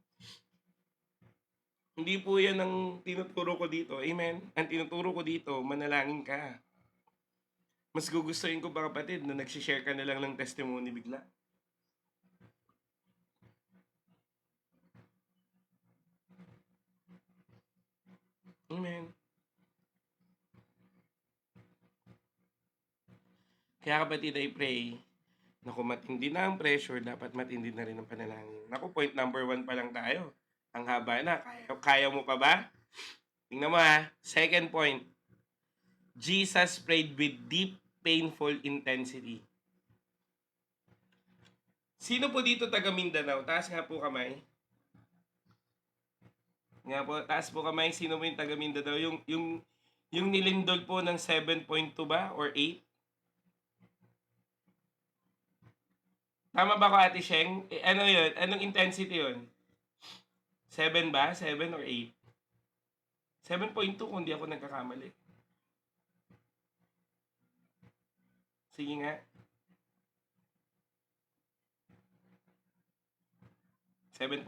Speaker 1: Hindi po yan ang tinuturo ko dito. Amen? Ang tinuturo ko dito, manalangin ka. Mas gugustuhin ko ba, kapatid, na nagsishare ka na lang ng testimony bigla? Amen. Kaya, kapatid, I pray na kung matindi na ang pressure, dapat matindi na rin ang panalangin. Naku, point number 1 pa lang tayo. Ang haba na. Kaya mo pa ba? Tingnan mo ha. Second point. Jesus prayed with deep, painful intensity. Sino po dito taga Mindanao? Taas nga po kamay. Nga po, taas po kamay. Sino po yung taga Mindanao? Yung nilindol po ng 7.2 ba? Or 8? Tama ba ko, Ate Sheng? Ano yun? Anong intensity yun? 7 ba? 7 or 8? 7.2 kung di ako nagkakamali. Sige nga. 7.2.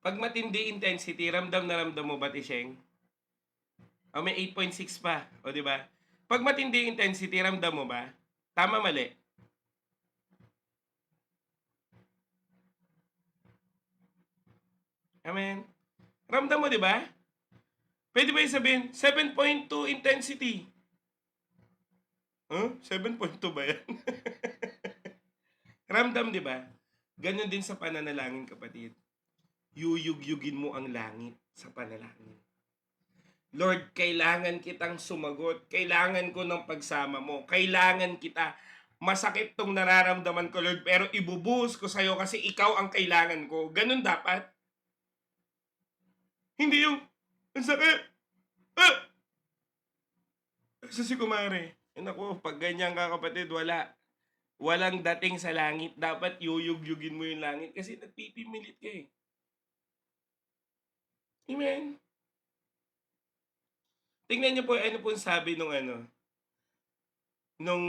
Speaker 1: Pag matindi intensity, ramdam na ramdam mo ba, Tisheng? O may 8.6 pa. O di ba? Pag matindi intensity, ramdam mo ba? Tama, mali? Amen. Ramdam mo, di ba? Pwede ba yung sabihin, 7.2 intensity? Huh? 7.2 ba yan? Ramdam, di ba? Ganun din sa pananalangin, kapatid. Yuyug-yugin mo ang langit sa panalangin. Lord, kailangan kitang sumagot. Kailangan ko ng pagsama mo. Kailangan kita. Masakit tong nararamdaman ko, Lord, pero ibubuhos ko sa'yo kasi ikaw ang kailangan ko. Ganun dapat. Hindi yung, ang sakit. Ah! Sa si kumare. Naku, pag ganyan ka, kapatid, walang dating sa langit. Dapat yuyug-yugin mo yung langit kasi nagpipimilit ka eh. Amen. Tingnan niyo po, ano po sabi nung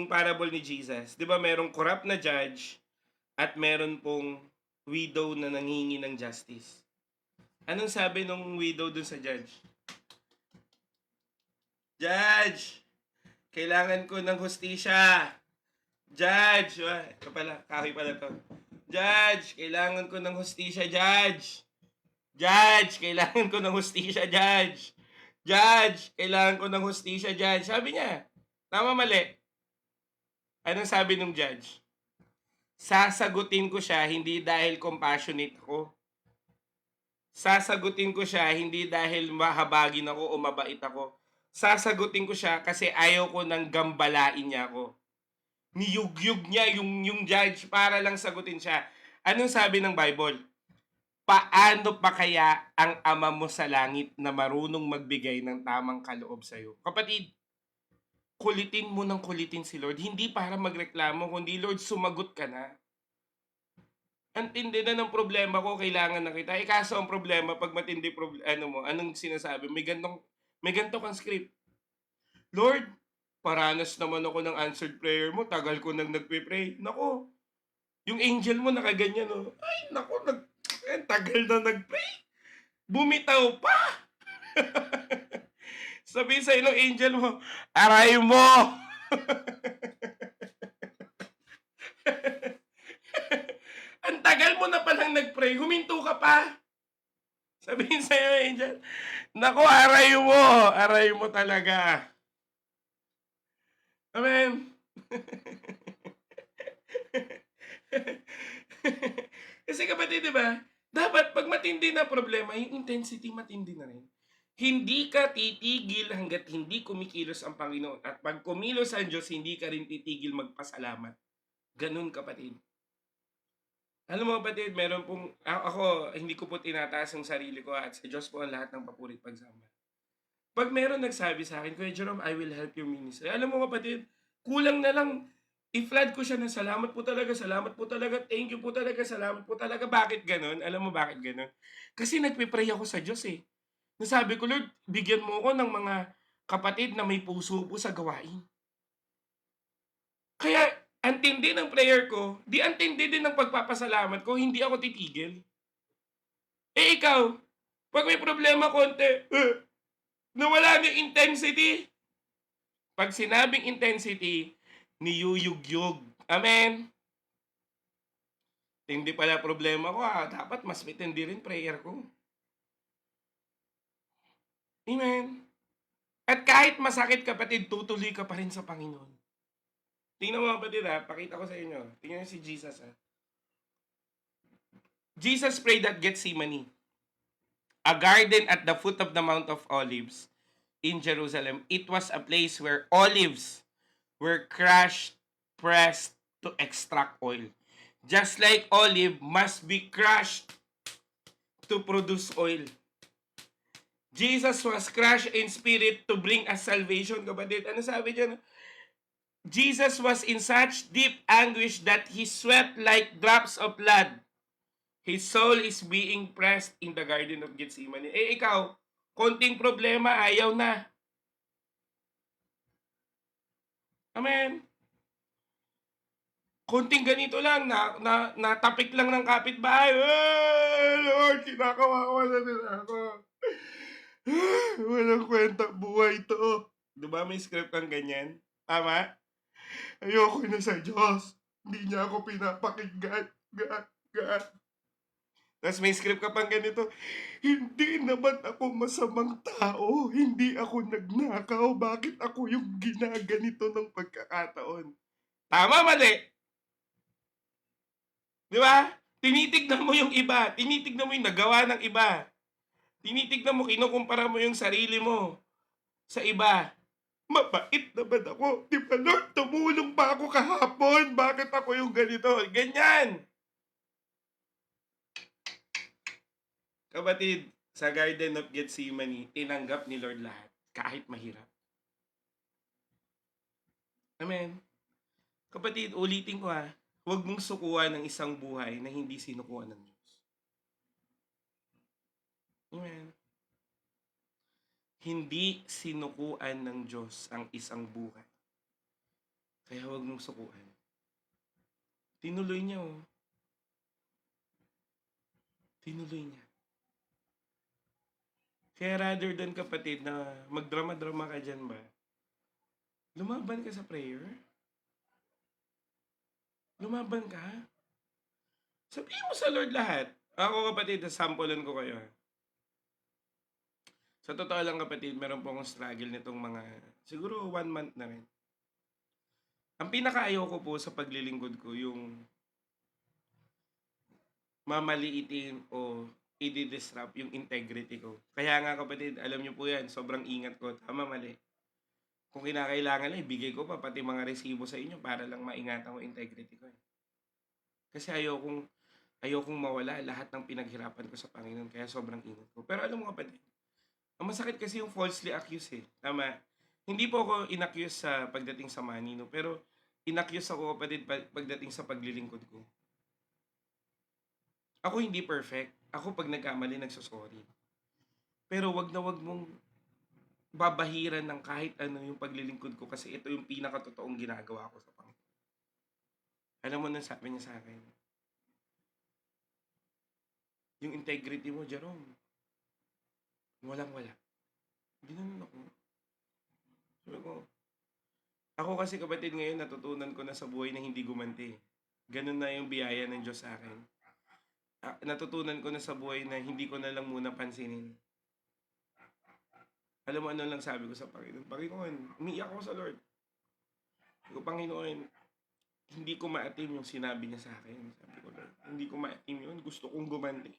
Speaker 1: parable ni Jesus. Di ba merong corrupt na judge at meron pong widow na nanghingi ng justice. Anong sabi nung widow dun sa judge? Judge, kailangan ko ng hustisya. Judge, ito pala, kahoy pala to. Judge, kailangan ko ng hustisya, Judge. Judge, kailangan ko ng hustisya, Judge. Judge, kailangan ko ng hustisya, Judge. Sabi niya, tama, mali. Anong sabi ng judge? Sasagutin ko siya hindi dahil compassionate ako. Sasagutin ko siya hindi dahil mahabagin ako o mabait ako. Sasagutin ko siya kasi ayaw ko nang gambalain niya ako. Niyugyug niya yung judge para lang sagutin siya. Anong sabi ng Bible? paano pa kaya ang Ama mo sa langit na marunong magbigay ng tamang kaloob sa'yo? Kapatid, kulitin mo ng kulitin si Lord. Hindi para magreklamo, kundi Lord, sumagot ka na. Ang tindi na ng problema ko, kailangan na kita. Kaso ang problema, pag matindi anong sinasabi? May ganito kang script. Lord, paranas naman ako ng answered prayer mo. Tagal ko nang nagpe-pray. Nako, yung angel mo nakaganyan, oh. Ay, nako, tagal na nag-pray. Bumitaw pa. Sabi sa ng angel mo, aray mo. Ang tagal mo na palang nag-pray, huminto ka pa. Sabihin sa'yo, angel, naku, aray mo talaga. Amen. Kasi kapatid, di ba? Dapat pag matindi na problema, yung intensity matindi na rin. Hindi ka titigil hanggat hindi kumikilos ang Panginoon. At pag kumilos ang Diyos, hindi ka rin titigil magpasalamat. Ganun, kapatid. Alam mo, kapatid, meron pong, ako, hindi ko po tinataas ang sarili ko at sa Diyos po ang lahat ng papurit pagsamba. Pag meron nagsabi sa akin, Kuya Jerome, I will help your ministry. Alam mo, kapatid, kulang na lang i-flood ko siya ng salamat po talaga, thank you po talaga, salamat po talaga. Bakit ganun? Alam mo bakit ganun? Kasi nagpe-pray ako sa Diyos eh. Nasabi ko, Lord, bigyan mo ako ng mga kapatid na may puso po sa gawain. Kaya, ang tindi ng prayer ko, di ang tindi din ng pagpapasalamat ko, hindi ako titigil. Eh ikaw, pag may problema konti, nawala na intensity. Pag sinabing intensity, niyuyugyug. Amen? Hindi pala problema ko, dapat mas matindi rin prayer ko. Amen? At kahit masakit, kapatid, tutuloy ka pa rin sa Panginoon. Tingnan mo, kapatid, pakita ko sa inyo. Tingnan si Jesus. Jesus prayed at Gethsemane, a garden at the foot of the Mount of Olives in Jerusalem. It was a place where olives were crushed, pressed to extract oil. Just like olive must be crushed to produce oil. Jesus was crushed in spirit to bring us salvation, kapatid. Ano sabi dyan? Jesus was in such deep anguish that he sweat like drops of blood. His soul is being pressed in the Garden of Gethsemane. Eh ikaw, konting problema, ayaw na. Amen. Konting ganito lang, natapik lang ng kapitbahay. Lord, kinakawawa na nila ako. Walang kwenta buhay to. Diba may script kang ganyan? Tama? Ayoko na sa Diyos. Hindi niya ako pinapakinggan. Tapos may script ka pang ganito, hindi naman ako masamang tao, hindi ako nagnakaw, bakit ako yung ginaganito ng pagkakataon? Tama, mali? Di ba? Tinitignan mo yung iba, tinitignan mo yung nagawa ng iba. Tinitignan mo, kinukumpara mo yung sarili mo sa iba. Mabait naman ako. Di ba, Lord, tumulong pa ako kahapon? Bakit ako yung ganito? Ganyan. Kapatid, sa Garden of Gethsemane, tinanggap ni Lord lahat, kahit mahirap. Amen. Kapatid, ulitin ko huwag mong sukuan ng isang buhay na hindi sinukuan ng Diyos. Amen. Hindi sinukuan ng Diyos ang isang buhay. Kaya huwag mong sukuan. Tinuloy niya, Tinuloy niya. Kaya rather than, kapatid, na magdrama-drama ka dyan ba, lumaban ka sa prayer. Lumaban ka. Sabihin mo sa Lord lahat. Ako, kapatid, sampulan ko kayo. Sa totoo lang, kapatid, meron po akong struggle nitong mga, siguro 1 month na rin. Ang pinakaayaw ko po sa paglilingkod ko, yung mamaliitin o i-disrupt yung integrity ko. Kaya nga, kapatid, alam niyo po yan, sobrang ingat ko. Tama, mali. Kung kinakailangan na, ibigay ko pa pati mga resibo sa inyo para lang maingatan ko integrity ko. Kasi ayaw kong Ayokong mawala lahat ng pinaghirapan ko sa Panginoon kaya sobrang ingat ko. Pero alam mo kapatid, ang masakit kasi yung falsely accused eh. Tama. Hindi po ako inaccuse sa pagdating sa money, no? Pero inaccuse ako kapatid pagdating sa paglilingkod ko. Ako hindi perfect. Ako pag nagkamali, nagsasorry. Pero wag na wag mong babahiran ng kahit ano yung paglilingkod ko kasi ito yung pinakatotoong ginagawa ko sa Panginoon. Alam mo nang sabi niya sa akin, yung integrity mo, Jerome, walang-wala. Ginanon ako. Sabi ko, ako kasi kapatid ngayon natutunan ko na sa buhay na hindi gumanti. Ganun na yung biyaya ng Diyos sa akin. Natutunan ko na sa buhay na hindi ko na lang muna pansinin. Alam mo ano lang sabi ko sa Panginoon? Panginoon, umiiyak ako sa Lord. Sabi ko, Panginoon, hindi ko maatim yung sinabi niya sa akin. Sabi ko, Lord, hindi ko maatim yun. Gusto kong gumanti.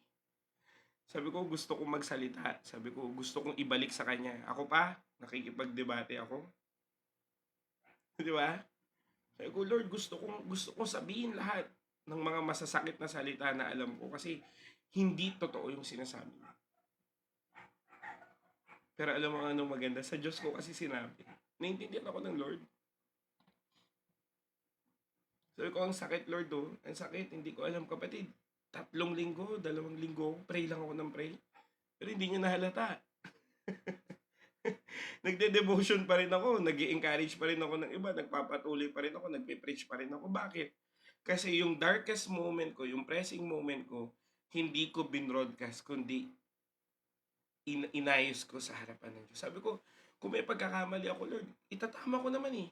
Speaker 1: Sabi ko, gusto kong magsalita. Sabi ko, gusto kong ibalik sa kanya. Ako pa, nakikipagdebate ako. Di ba? Sabi ko, Lord, gusto kong sabihin lahat ng mga masasakit na salita na alam ko kasi hindi totoo yung sinasabi niya. Pero alam mo anong maganda? Sa Diyos ko kasi sinabi. Naintindihan ako ng Lord. Sabi ko, ang sakit, Lord, oh. Ang sakit, hindi ko alam, kapatid. 3 linggo, 2 linggo, pray lang ako ng pray. Pero hindi niya nahalata. Nagde-devotion pa rin ako, nag-i-encourage pa rin ako ng iba, nagpapatuloy pa rin ako, nagpe-preach pa rin ako. Bakit? Kasi yung darkest moment ko, yung pressing moment ko, hindi ko binroadcast, kundi inayos ko sa harapan ng Diyos. Sabi ko, kung may pagkakamali ako, Lord, itatama ko naman eh.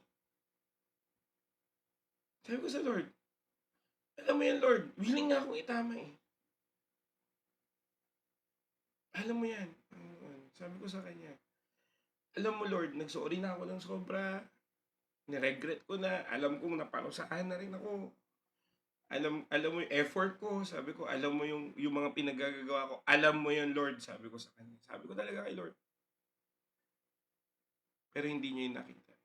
Speaker 1: Sabi ko sa Lord, alam mo yan, Lord, willing nga akong itama eh. Alam mo yan. Sabi ko sa kanya, alam mo Lord, nagsorry na ako ng sobra. Niregret ko na. Alam kong naparusahan na rin ako. Alam mo yung effort ko. Sabi ko, alam mo yung mga pinagagawa ko. Alam mo yun, Lord. Sabi ko sa kanya. Sabi ko talaga kay Lord. Pero hindi niya yung nakita.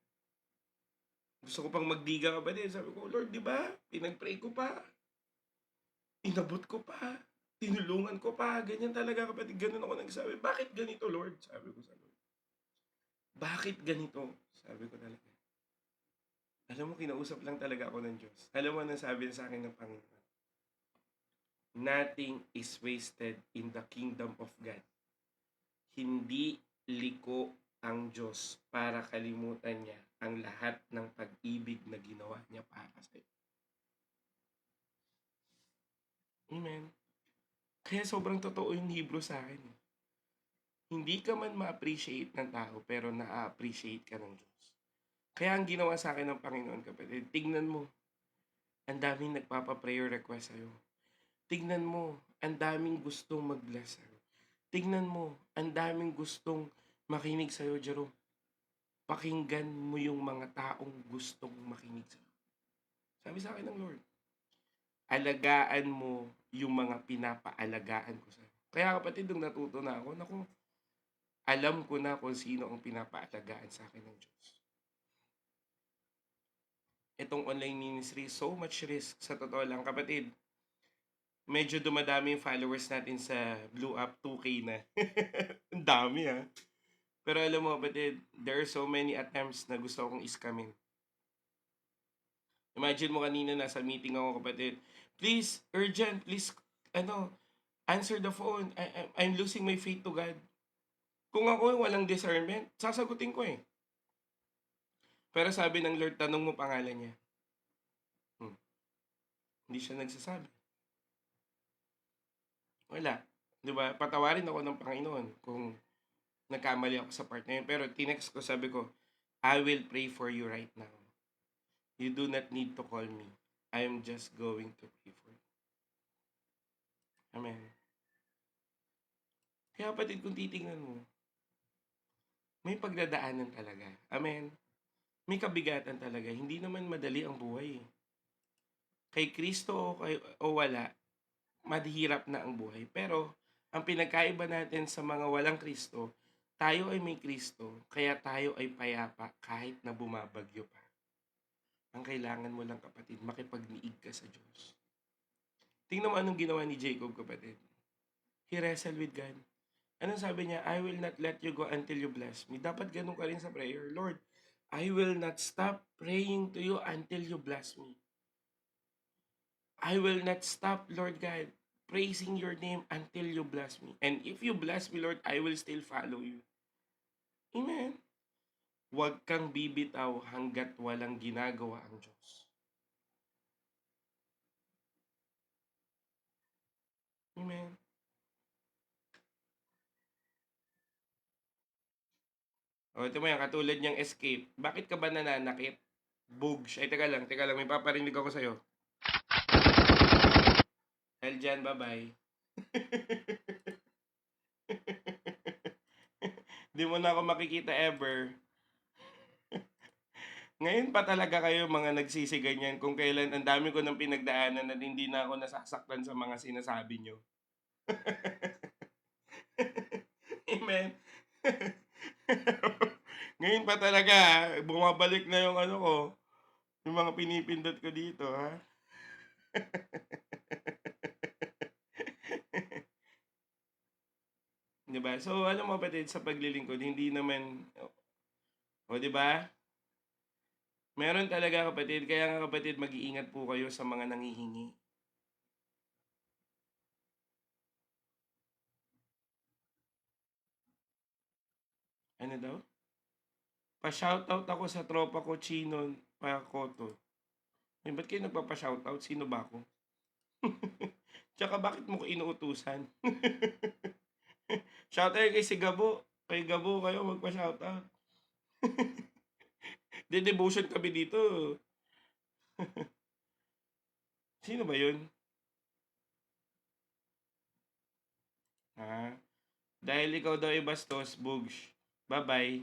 Speaker 1: Gusto ko pang magdiga ka ba din? Sabi ko, Lord, di ba? Pinag-pray ko pa. Inabot ko pa. Tinulungan ko pa. Ganyan talaga kapatid. Ganun ako nagsabi. Bakit ganito, Lord? Sabi ko sa Lord. Bakit ganito? Sabi ko talaga. Alam mo, kinausap lang talaga ako ng Diyos. Alam mo, nasabi sa akin ng Panginoon. Nothing is wasted in the kingdom of God. Hindi liko ang Diyos para kalimutan niya ang lahat ng pag-ibig na ginawa niya para sa iyo. Amen. Kaya sobrang totoo yung Hebrew sa akin. Hindi ka man ma-appreciate ng tao, pero na-appreciate ka ng Diyos. Kaya ang ginawa sa akin ng Panginoon, kapatid, tignan mo, ang daming nagpapa-prayer request sa'yo. Tignan mo, ang daming gustong mag-bless sa'yo. Tignan mo, ang daming gustong makinig sa'yo, Jerome. Pakinggan mo yung mga taong gustong makinig sa'yo. Sabi sa akin ng Lord, alagaan mo yung mga pinapaalagaan ko sa'yo. Kaya kapatid, nung natuto na ako, naku, alam ko na kung sino ang pinapaalagaan sa akin ng Diyos. Itong online ministry, so much risk. Sa totoo lang, kapatid, medyo dumadami yung followers natin sa Blue Up 2K na. Ang dami ha. Pero alam mo kapatid, there are so many attempts na gusto akong iskamin. Imagine mo kanina nasa meeting ako kapatid. Please, urgent, please, answer the phone. I'm losing my faith to God. Kung ako walang discernment, sasagutin ko eh. Pero sabi ng Lord, tanong mo pangalan niya. Hindi siya nagsasabi. Wala. Diba? Patawarin ako ng Panginoon kung nagkamali ako sa part na yun. Pero tinext ko, sabi ko, I will pray for you right now. You do not need to call me. I am just going to pray for you. Amen. Kaya kapatid, kung titingnan mo, may pagdadaanan talaga. Amen. May kabigatan talaga. Hindi naman madali ang buhay. Kay Kristo o wala, mahirap na ang buhay. Pero, ang pinagkaiba natin sa mga walang Kristo, tayo ay may Kristo, kaya tayo ay payapa kahit na bumabagyo pa. Ang kailangan mo lang kapatid, makipagniig ka sa Diyos. Tingnan mo anong ginawa ni Jacob, kapatid. He wrestled with God. Anong sabi niya? I will not let you go until you bless me. Dapat ganun ka rin sa prayer. Lord, I will not stop praying to you until you bless me. I will not stop, Lord God, praising your name until you bless me. And if you bless me, Lord, I will still follow you. Amen. Huwag kang bibitaw hanggat walang ginagawa ang Diyos. Amen. O, ito mo yan, katulad niyang escape. Bakit ka ba nananakit? Bugs. Ay, teka lang, may paparinig ako sa'yo. Dahil dyan, bye-bye. Di mo na ako makikita ever. Ngayon pa talaga kayo mga nagsisiganyan kung kailan ang dami ko ng pinagdaanan at hindi na ako nasasaktan sa mga sinasabi nyo. Amen. Ngayon pa talaga, bumabalik na yung ano ko, yung mga pinipindot ko dito, ha? Diba? So, alam mo kapatid, sa paglilingkod, hindi naman, o diba? Meron talaga kapatid, kaya nga kapatid, mag-iingat po kayo sa mga nangihingi. Ano daw? Pa-shoutout ako sa tropa ko, Chino Pakoto. Eh, ba't kayo nagpapa-shoutout? Sino ba ako? Tsaka bakit mo ko inuutusan? Shoutout kay si Gabo. Kay Gabo kayo magpa-shoutout. De-devotion kami dito. Sino ba yun? Ha? Dahil ikaw daw ay bastos, Bugs. Bye-bye.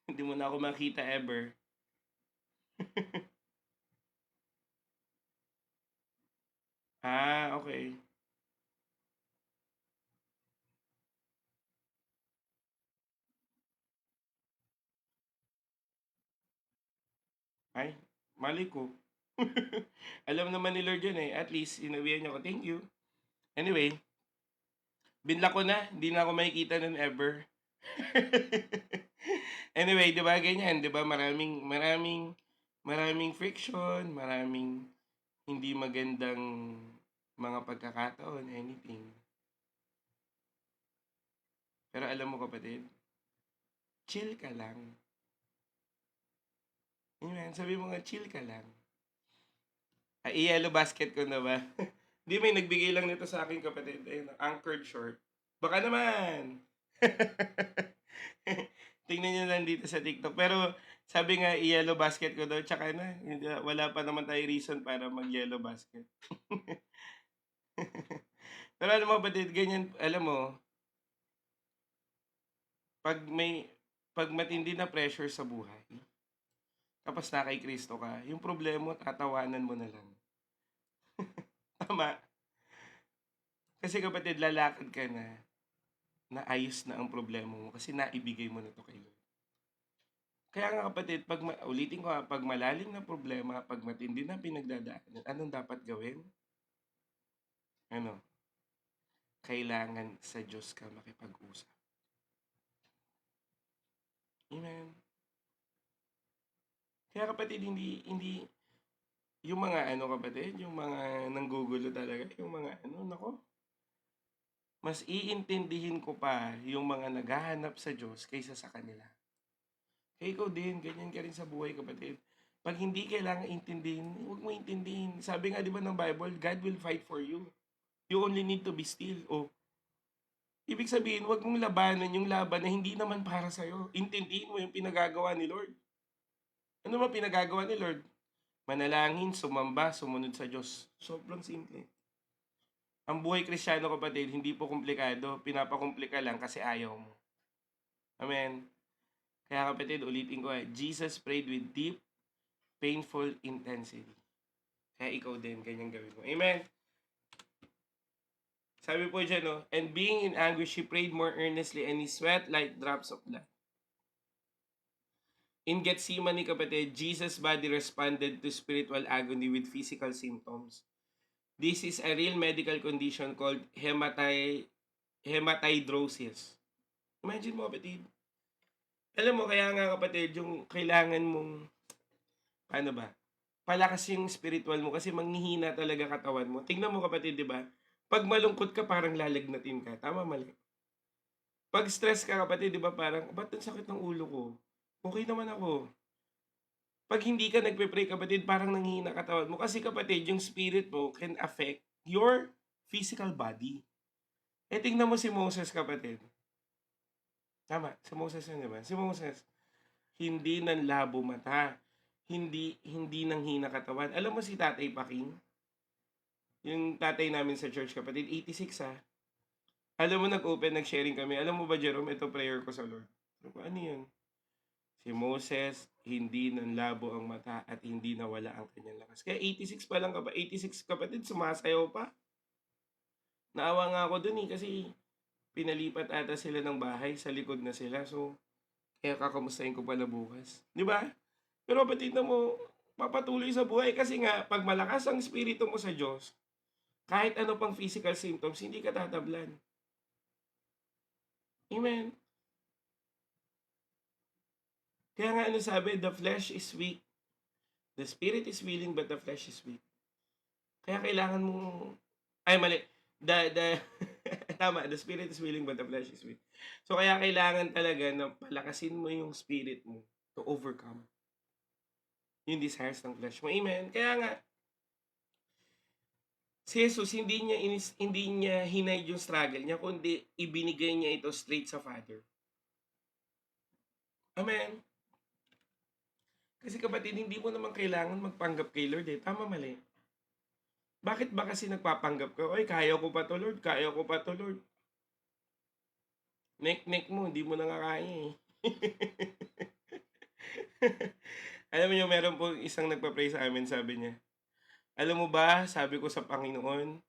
Speaker 1: Hindi mo na ako makita ever. Okay. Ay, mali ko. Alam naman ni Lord yun eh. At least, sinabihan niyo ako, thank you. Anyway, binlock ko na. Hindi na ako makikita nun ever. Anyway, di ba ganyan? Di ba maraming friction, maraming hindi magandang mga pagkakataon, anything. Pero alam mo kapatid, chill ka lang. Amen. Sabi mo nga, chill ka lang. I-yellow basket ko na ba? Di may nagbigay lang nito sa akin kapatid. Ayun, anchored short. Baka naman. Tingnan nyo lang dito sa TikTok. Pero sabi nga, i-yellow basket ko daw. Tsaka na, wala pa naman tayo reason para mag-yellow basket. Pero alam mo, batid, ganyan, alam mo, pag pag matindi na pressure sa buhay, tapos na kay Kristo ka, yung problema mo, tatawanan mo na lang. Tama. Kasi kapatid, lalakad ka na ayos na ang problema mo kasi naibigay mo na to kay Lord. Kaya nga kapatid, ulitin ko pag malalim na problema, pag matindi na pinagdadaanan, anong dapat gawin? Ano? Kailangan sa Diyos ka makipag-usap. Amen. Kaya kapatid, hindi, yung mga kapatid, yung mga nanggugulo talaga, yung mga nako, mas iintindihin ko pa yung mga naghahanap sa Diyos kaysa sa kanila. Kaya ikaw din, ganyan ka rin sa buhay kapatid. Pag hindi kailangan intindihin, huwag mo intindihin. Sabi nga di ba ng Bible, God will fight for you. You only need to be still. Ibig sabihin, huwag mong labanan yung laban na hindi naman para sa'yo. Intindihin mo yung pinagagawa ni Lord. Ano ba pinagagawa ni Lord? Manalangin, sumamba, sumunod sa Diyos. Sobrang simple. Ang buhay Kristiyano kapatid, hindi po komplikado. Pinapakomplika lang kasi ayaw mo. Amen. Kaya kapatid, ulitin ko Jesus prayed with deep, painful intensity. Kaya ikaw din, ganyan gawin mo. Amen. Sabi po dyan, and being in anguish, he prayed more earnestly and he sweat like drops of blood. In Gethsemane, kapatid, Jesus' body responded to spiritual agony with physical symptoms. This is a real medical condition called hematidrosis. Imagine mo, kapatid. Alam mo, kaya nga kapatid, yung kailangan mong, paano ba, palakas yung spiritual mo kasi manghihina talaga katawan mo. Tingnan mo kapatid, di ba? Pag malungkot ka, parang lalagnatin ka. Tama, mali? Pag stress ka kapatid, di ba parang, ba't ang sakit ng ulo ko? Okay naman ako. Pag hindi ka nagpe-pray kapatid, parang nanghihina katawan mo. Kasi kapatid, yung spirit mo can affect your physical body. Eh tingnan mo si Moses kapatid. Tama, si Moses yun, di ba? Si Moses, hindi nanlabo mata. Hindi nanghina katawan. Alam mo si Tatay Paking? Yung tatay namin sa church kapatid, 86 ha. Alam mo nag-sharing kami. Alam mo ba Jerome, ito prayer ko sa Lord. Sabi ko, ano yun? Si Moses, hindi nanlabo ang mata at hindi nawala ang kanyang lakas. Kaya 86 pa lang 86 kapatid, sumasayaw pa. Naawa nga ako dun kasi pinalipat ata sila ng bahay, sa likod na sila. So, kaya kakamustahin ko pala bukas. Di ba? Pero kapatid na mo, papatuloy sa buhay kasi nga, pag malakas ang espiritu mo sa Diyos, kahit ano pang physical symptoms, hindi ka tatablan. Amen. Kaya nga ano sabi, the flesh is weak. The spirit is willing but the flesh is weak. Kaya kailangan mo, ay mali, the tama, the spirit is willing but the flesh is weak. So kaya kailangan talaga na palakasin mo yung spirit mo to overcome yung desires ng flesh mo. Amen. Kaya nga, si Jesus hindi niya hinide yung struggle niya kundi ibinigay niya ito straight sa Father. Amen. Kasi kapatid, hindi mo naman kailangan magpanggap kay Lord eh. Tama, mali? Bakit ba kasi nagpapanggap ka? Oy, kaya ko pa to Lord, kaya ko pa to Lord. Nek mo, hindi mo na nga kaya eh. Alam mo yung meron po isang nagpa-pray sa amin, sabi niya, alam mo ba, sabi ko sa Panginoon,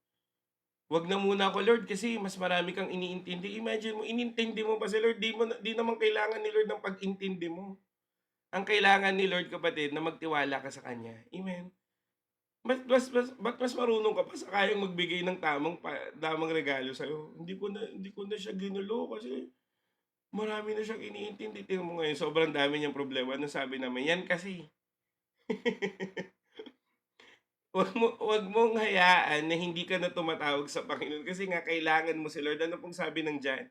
Speaker 1: wag na muna ako Lord kasi mas marami kang iniintindi. Imagine mo, inintindi mo pa si Lord, di naman kailangan ni Lord ng pag-intindi mo. Ang kailangan ni Lord kapatid na magtiwala ka sa Kanya. Amen. Ba't mas marunong ka pa sa kayang magbigay ng tamang regalo sa'yo? Hindi ko na siya ginulo kasi marami na siyang iniintindi. Tingnan mo ngayon, sobrang dami niyang problema. Ano sabi namin? Yan kasi. wag mong hayaan na hindi ka na tumatawag sa Panginoon kasi nga kailangan mo si Lord. Ano pong sabi ng John?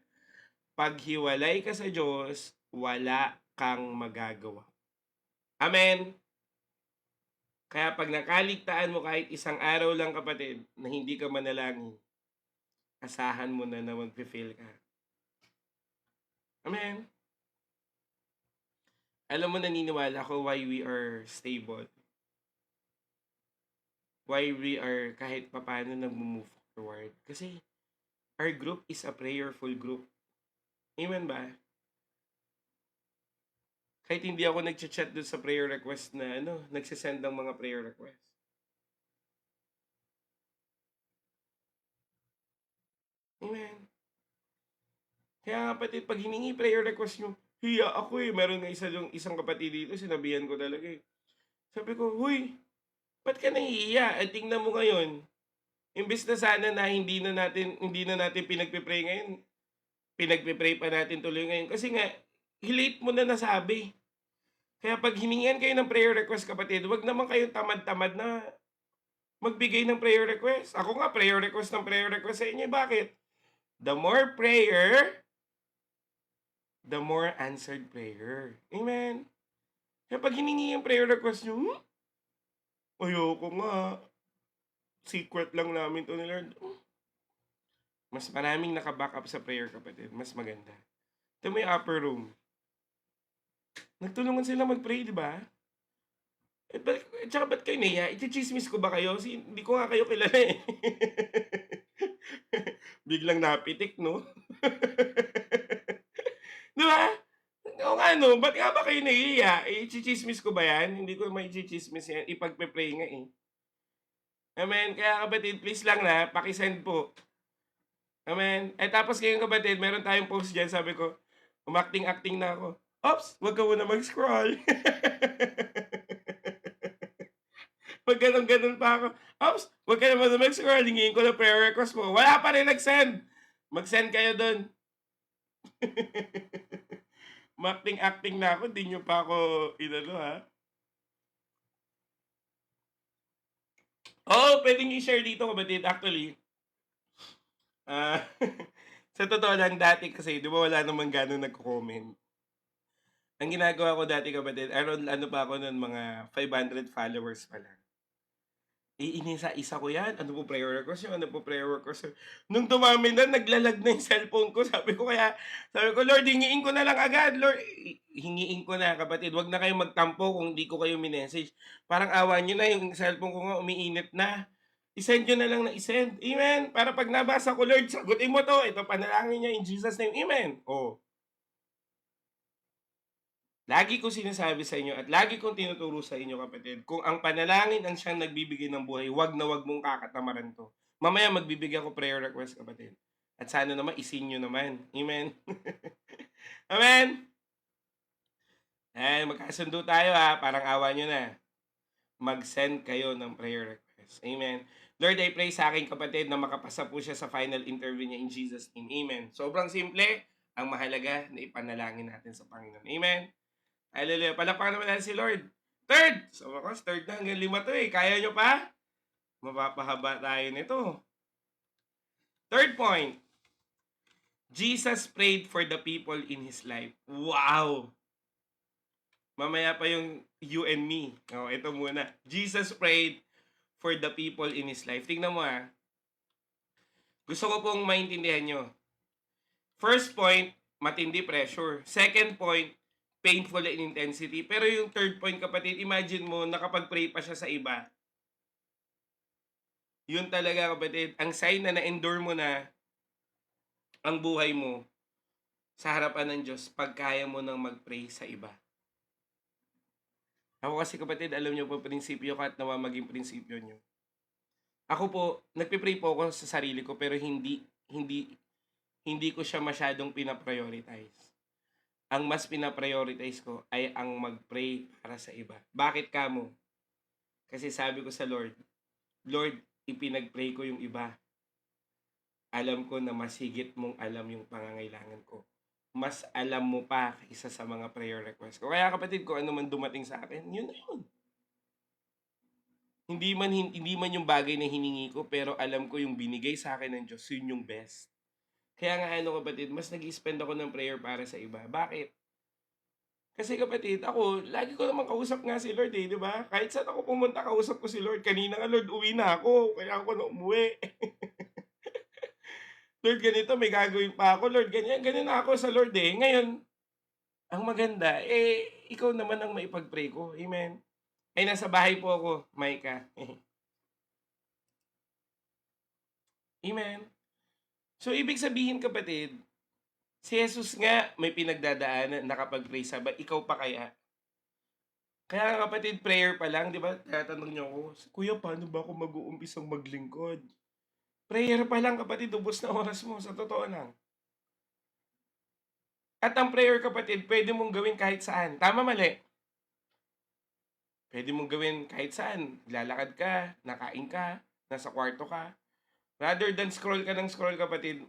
Speaker 1: Pag hiwalay ka sa Diyos, wala kang magagawa. Amen. Kaya pag nakaligtaan mo kahit isang araw lang kapatid na hindi ka manalangin, asahan mo na magpe-fail ka. Amen. Alam mo, naniniwala ako why we are stable. Why we are kahit papano nag-move forward. Kasi our group is a prayerful group. Amen ba? Kahit hindi ako nag-chat doon sa prayer request na nagsisend ng mga prayer request. Amen. Kaya kapatid, pag hiningi prayer request nyo, hiya ako eh. Meron nga isang kapatid dito, sinabihan ko talaga eh. Sabi ko, huy, ba't ka nahihiya? At tingnan mo ngayon, imbis na sana na hindi na natin pinagpe-pray ngayon, pinagpe-pray pa natin tuloy ngayon. Kasi nga, late mo na nasabi. Kaya pag hiningihan kayo ng prayer request kapatid, wag naman kayong tamad-tamad na magbigay ng prayer request. Ako nga, prayer request sa inyo. Bakit? The more prayer, the more answered prayer. Amen. Kaya pag hiningi yung prayer request nyo, ayoko nga. Secret lang namin to ni Lord. Mas maraming naka-back up sa prayer kapatid. Mas maganda. Ito mo yung upper room. Nagtulungan sila mag-pray, di ba? Tsaka ba't kayo naiya? Ichichismis ko ba kayo? Hindi ko nga kayo kilala eh. Biglang napitik, no? Di ba? O nga no, ba't nga ba kayo nahiya? Ichichismis ko ba yan? Hindi ko ma-ichichismis yan. Ipagpe-pray nga eh. Amen. Kaya kapatid, please lang na, pakisend po. Amen. Tapos ngayon kapatid, meron tayong post dyan. Sabi ko, umakting-acting na ako. Oops, wag ka muna mag-scroll. Pag ganun-ganun pa ako, oops, Huwag ka naman mag-scroll, hingin ko ng prayer request mo. Wala pa rin nag-send. Mag-send kayo doon. Acting na ako, di nyo pa ako inano ha. Oo, pwedeng i-share dito kapatid. Actually, sa totoo lang dati kasi, di ba wala namang gano'ng nagko-comment. Ang ginagawa ko dati kapatid, ano pa ako nun, mga 500 followers pa lang. Iinisa-isa ko yan. Ano po prayer request yun? Ano po prayer request yun? Nung dumami na, naglalag na yung cellphone ko. Sabi ko, Lord, hingiin ko na lang agad. Lord, hingiin ko na kapatid. Huwag na kayong magtampo kung hindi ko kayo minessage. Parang awa nyo na yung cellphone ko nga umiinit na. I-send nyo na lang na i-send. Amen. Para pag nabasa ko, Lord, sagutin mo to. Ito panalangin niya in Jesus' name. Amen. Oh. Lagi ko sinasabi sa inyo at lagi kong tinuturo sa inyo kapatid, kung ang panalangin ang siyang nagbibigay ng buhay, wag na wag mong kakatamaran to. Mamaya magbibigay ako prayer request kapatid. At sana naman isin nyo naman. Amen. Amen. Ay, magkasundo tayo ha. Parang awa nyo na. Mag-send kayo ng prayer request. Amen. Lord, I pray sa aking kapatid na makapasa po siya sa final interview niya in Jesus' name. Amen. Sobrang simple. Ang mahalaga na ipanalangin natin sa Panginoon. Amen. Hallelujah. Palakpakan naman natin si Lord. Third. So, ako, third na. Hanggang 5 to eh. Kaya nyo pa? Mapapahaba tayo nito. Third point. Jesus prayed for the people in His life. Wow! Mamaya pa yung you and me. Oh, ito muna. Jesus prayed for the people in His life. Tingnan mo ha. Gusto ko pong maintindihan nyo. First point, matindi pressure. Second point, painful in intensity. Pero yung third point kapatid, imagine mo nakapag-pray pa siya sa iba. Yun talaga kapatid, ang sign na na-endure mo na ang buhay mo sa harapan ng Diyos pag kaya mo nang mag-pray sa iba. Ako kasi kapatid, alam nyo po prinsipyo ko at nawa maging prinsipyo nyo. Ako po, nagpipray po ako sa sarili ko pero hindi ko siya masyadong pinaprioritize. Ang mas pinaprioritize ko ay ang mag-pray para sa iba. Bakit kamo? Kasi sabi ko sa Lord, Lord, ipinag-pray ko yung iba. Alam ko na mas higit mong alam yung pangangailangan ko. Mas alam mo pa kaysa sa mga prayer request ko. Kaya kapatid, kung ano man dumating sa akin, yun na yun. Hindi man yung bagay na hiningi ko, pero alam ko yung binigay sa akin ng Diyos, yun yung best. Kaya nga kapatid, mas nag-spend ako ng prayer para sa iba. Bakit? Kasi kapatid, ako, lagi ko naman kausap nga si Lord di ba? Kahit saan ako pumunta, kausap ko si Lord. Kanina nga, Lord, uwi na ako. Kaya ako na umuwi. Lord, ganito, may gagawin pa ako. Lord, ganyan na ako sa Lord eh. Ngayon, ang maganda, ikaw naman ang maipag-pray ko. Amen. Ay, nasa bahay po ako, Maika. Amen. So, ibig sabihin kapatid, si Jesus nga may pinagdadaanan, nakapag-pray sa ba, ikaw pa kaya? Kaya kapatid, prayer pa lang, di ba? Tatanong niyo ako, Kuya, paano ba ako mag-uumpisang maglingkod? Prayer pa lang kapatid, ubos na oras mo, sa totoo lang. At ang prayer kapatid, pwede mong gawin kahit saan. Tama, mali? Pwede mong gawin kahit saan. Lalakad ka, nakain ka, nasa kwarto ka. Rather than scroll ka ng scroll kapatid,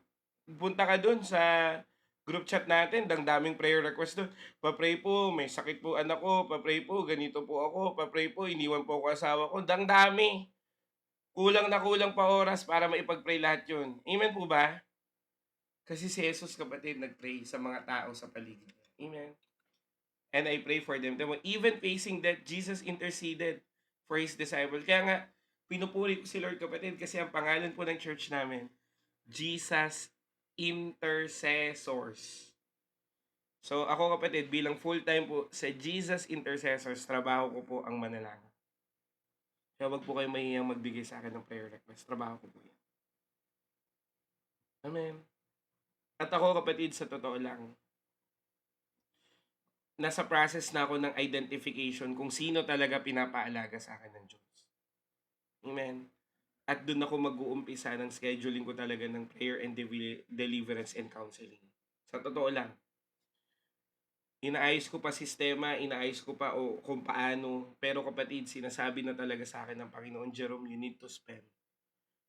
Speaker 1: punta ka dun sa group chat natin, daming prayer request doon. Pa-pray po, may sakit po anak ko, pa-pray po, ganito po ako, pa-pray po, iniwan po ako asawa ko. Dami. Kulang na kulang pa oras para maipag-pray lahat yun. Amen po ba? Kasi si Jesus kapatid nag-pray sa mga tao sa paligid. Amen. And I pray for them. Even facing that, Jesus interceded for His disciples. Kaya nga, pinupuri ko si Lord kapatid kasi ang pangalan po ng church namin, Jesus Intercessors. So ako kapatid, bilang full-time po sa Jesus Intercessors, trabaho ko po ang manalangin. Kaya wag po kayo mahihiyang magbigay sa akin ng prayer request. Trabaho ko po yan. Amen. At ako kapatid, sa totoo lang, nasa process na ako ng identification kung sino talaga pinapaalaga sa akin ng Diyos. Amen. At doon ako mag-uumpisa ng scheduling ko talaga ng prayer and deliverance and counseling. Sa totoo lang. Inaayos ko pa sistema, inaayos ko pa kung paano. Pero kapatid, sinasabi na talaga sa akin ng Panginoon, Jerome, you need to spend.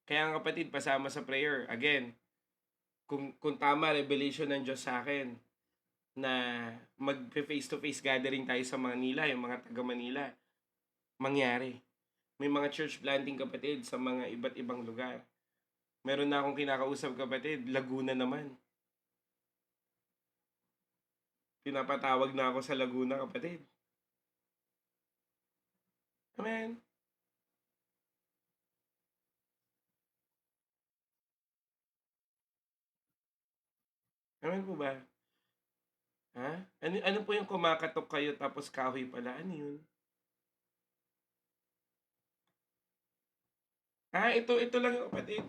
Speaker 1: Kaya nga kapatid, pasama sa prayer. Again, kung tama revelation ng Diyos sa akin na mag-face to face gathering tayo sa Manila, yung mga taga Manila, mangyari. May mga church planting kapatid sa mga iba't ibang lugar. Meron na akong kinakausap kapatid, Laguna naman. Pinapatawag na ako sa Laguna kapatid. Amen. Amen po ba? Ha? Ano po yung kumakatok kayo tapos kahoy pala? Ano yun? Ito lang yung kapatid.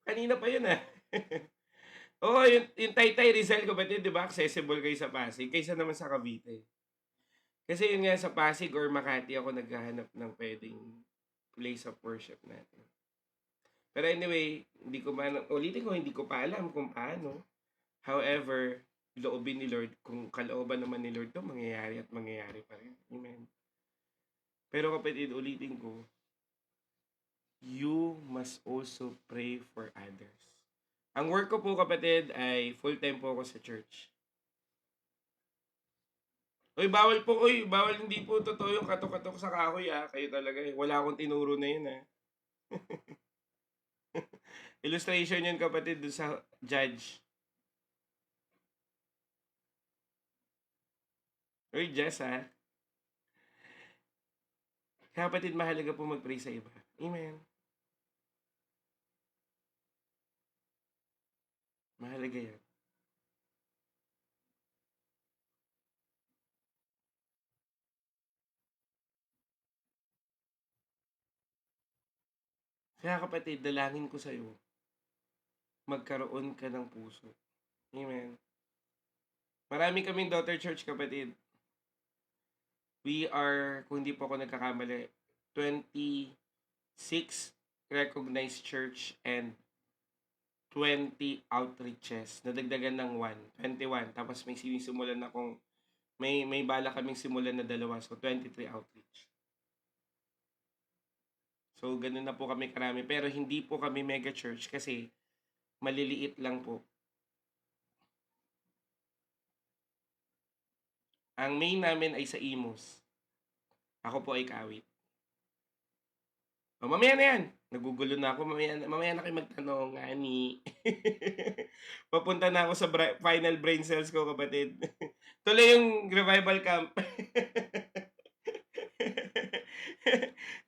Speaker 1: Kanina pa yun ah. Oo, yung Taytay Rizal kapatid, di ba? Accessible kayo sa Pasig kaysa naman sa Cavite. Kasi yun nga sa Pasig or Makati ako naghahanap ng pwedeng place of worship natin. Pero anyway, ulitin ko, hindi ko pa alam kung paano. However, loobin ni Lord, kung kalooban naman ni Lord to, mangyayari at mangyayari pa rin. Amen. Pero kapatid, ulitin ko, you must also pray for others. Ang work ko po kapatid ay full-time po ako sa church. Bawal hindi po totoo yung katok-katok sa kahoy ah. Kayo talaga eh. Wala akong tinuro na yun ah. Illustration yun kapatid dun sa judge. Uy, Jess ah. Kapatid, mahalaga po mag-pray sa iba. Amen. Mahalaga yan. Kaya kapatid, dalangin ko sa'yo, magkaroon ka ng puso. Amen. Marami kaming daughter church kapatid. We are, kung hindi po ako nagkakamali, 26 recognized church and 20 outreaches. Nadagdagan ng 21. Tapos may sinisimulan akong, may bala kaming simulan na dalawa. So, 23 outreach. So, ganun na po kami karami. Pero hindi po kami mega church kasi maliliit lang po. Ang main namin ay sa Imus. Ako po ay Kawit. Mamaya na yan. Nagugulo na ako. Mamaya na kayo magtanong, ani. Papunta na ako sa final brain cells ko, kapatid. Tuloy yung revival camp.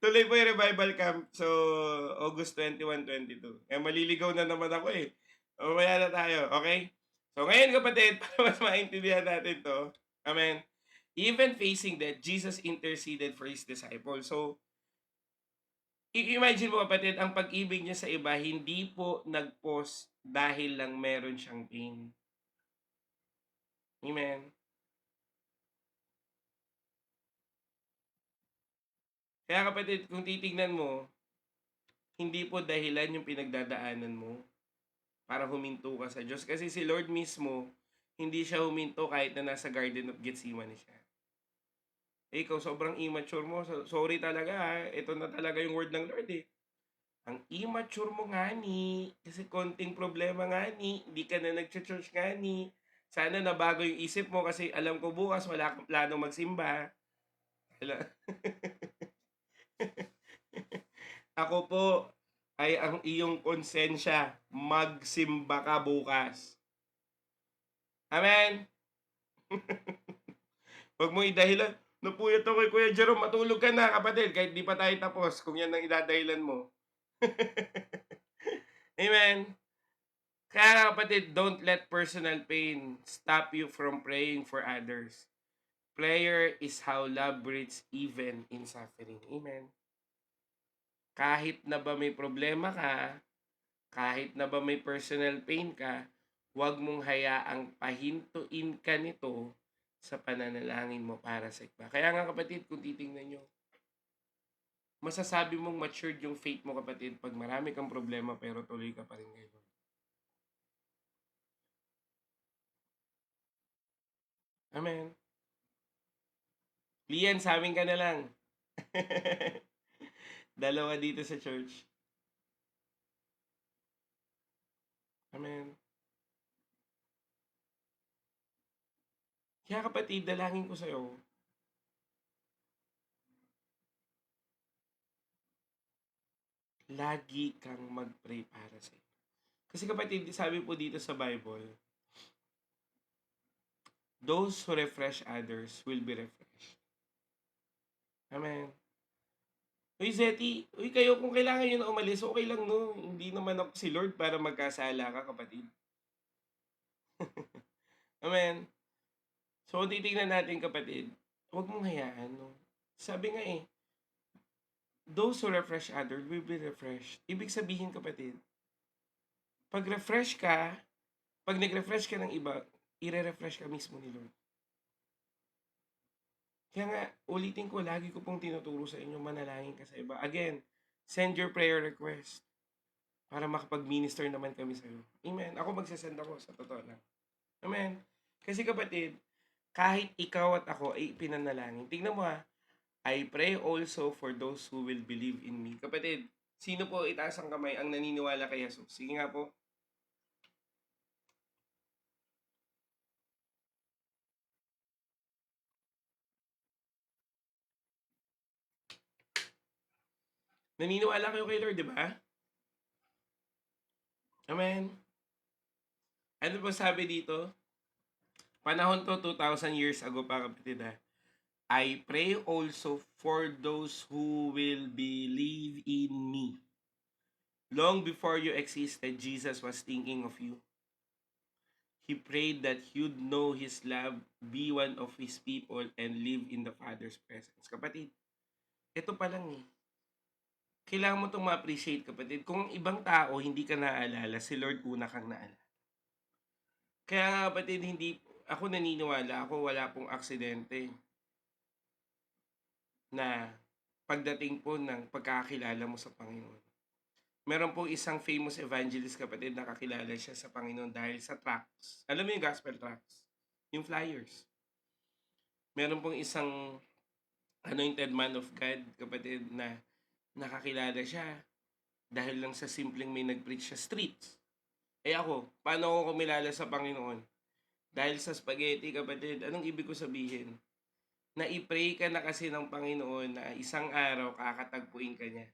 Speaker 1: Tuloy po yung revival camp. So, August 21, 22. Maliligaw na naman ako eh. Mamaya na tayo, okay? So, ngayon kapatid, para mas maintindihan natin to. Amen. Even facing death, Jesus interceded for His disciples. So, imagine mo kapatid, ang pag-ibig niya sa iba, hindi po nag-pause dahil lang meron siyang pain. Amen. Kaya kapatid, kung titignan mo, hindi po dahilan yung pinagdadaanan mo para huminto ka sa Diyos. Kasi si Lord mismo, hindi siya huminto kahit na nasa Garden of Gethsemane siya. Ikaw, sobrang immature mo. Sorry talaga ha. Ito na talaga yung word ng Lord eh. Ang immature mo nga ni. Kasi konting problema nga ni. Hindi ka na nag-church nga ni. Sana nabago yung isip mo kasi alam ko bukas wala kang planong magsimba. Ako po ay ang iyong konsensya. Magsimba ka bukas. Amen? Huwag mo idahilan. Napuyat ako kay Kuya Jerome. Matulog ka na kapatid. Kahit di pa tayo tapos. Kung yan ang idadahilan mo. Amen? Kaya kapatid, don't let personal pain stop you from praying for others. Prayer is how love breathes even in suffering. Amen. Kahit na ba may problema ka, kahit na ba may personal pain ka, huwag mong hayaang pahintuin ka nito sa pananalangin mo para sa iba. Kaya nga kapatid, kung titingnan nyo, masasabi mong matured yung faith mo kapatid pag marami kang problema pero tuloy ka pa rin ngayon. Amen. Lian, sa amin ka na lang. Dalawa dito sa church. Amen. Kaya kapatid, dalangin ko sa'yo, lagi kang mag-pray para sa'yo. Kasi kapatid, sabi po dito sa Bible, those who refresh others will be refreshed. Amen. Uy, Zeti, uy kayo kung kailangan nyo na umalis, okay lang no. Hindi naman ako si Lord para magkasala ka, kapatid. Amen. So, kung titignan natin, kapatid, huwag mong hayaan, no. Sabi nga eh, those who refresh others will be refreshed. Ibig sabihin, kapatid, pag refresh ka, pag nag-refresh ka ng iba, ire-refresh ka mismo ni Lord. Kaya nga, ulitin ko, lagi ko pong tinuturo sa inyo, manalangin ka sa iba. Again, send your prayer request para makapag-minister naman kami sa'yo. Amen. Ako magsasend ako, sa totoo lang. Amen. Kasi kapatid, kahit ikaw at ako ay pinanalangin. Tingnan mo ha, I pray also for those who will believe in me. Kapatid, sino po itaas ang kamay ang naniniwala kay Jesus? Sige nga po. Naniniwala kayo kay Lord, di ba? Amen. Ano po sabi dito? Panahon to 2,000 years ago pa, kapatid ha. I pray also for those who will believe in me. Long before you existed, Jesus was thinking of you. He prayed that you'd know His love, be one of His people, and live in the Father's presence. Kapatid, ito pa lang eh. Kailangan mo itong ma-appreciate, kapatid. Kung ibang tao hindi ka naaalala, si Lord una kang naalala. Kaya nga, kapatid, hindi ako naniniwala, ako wala pong aksidente na pagdating po ng pagkakakilala mo sa Panginoon. Meron pong isang famous evangelist, kapatid, nakakilala siya sa Panginoon dahil sa tracts. Alam mo yung gospel tracts? Yung flyers. Meron pong isang anointed man of God, kapatid, na nakakilala siya dahil lang sa simpleng may nag-preach sa streets. Eh ako, paano ako kumilala sa Panginoon? Dahil sa spaghetti, kapatid, anong ibig ko sabihin? Na i-pray ka na kasi ng Panginoon na isang araw kakatagpuin ka niya.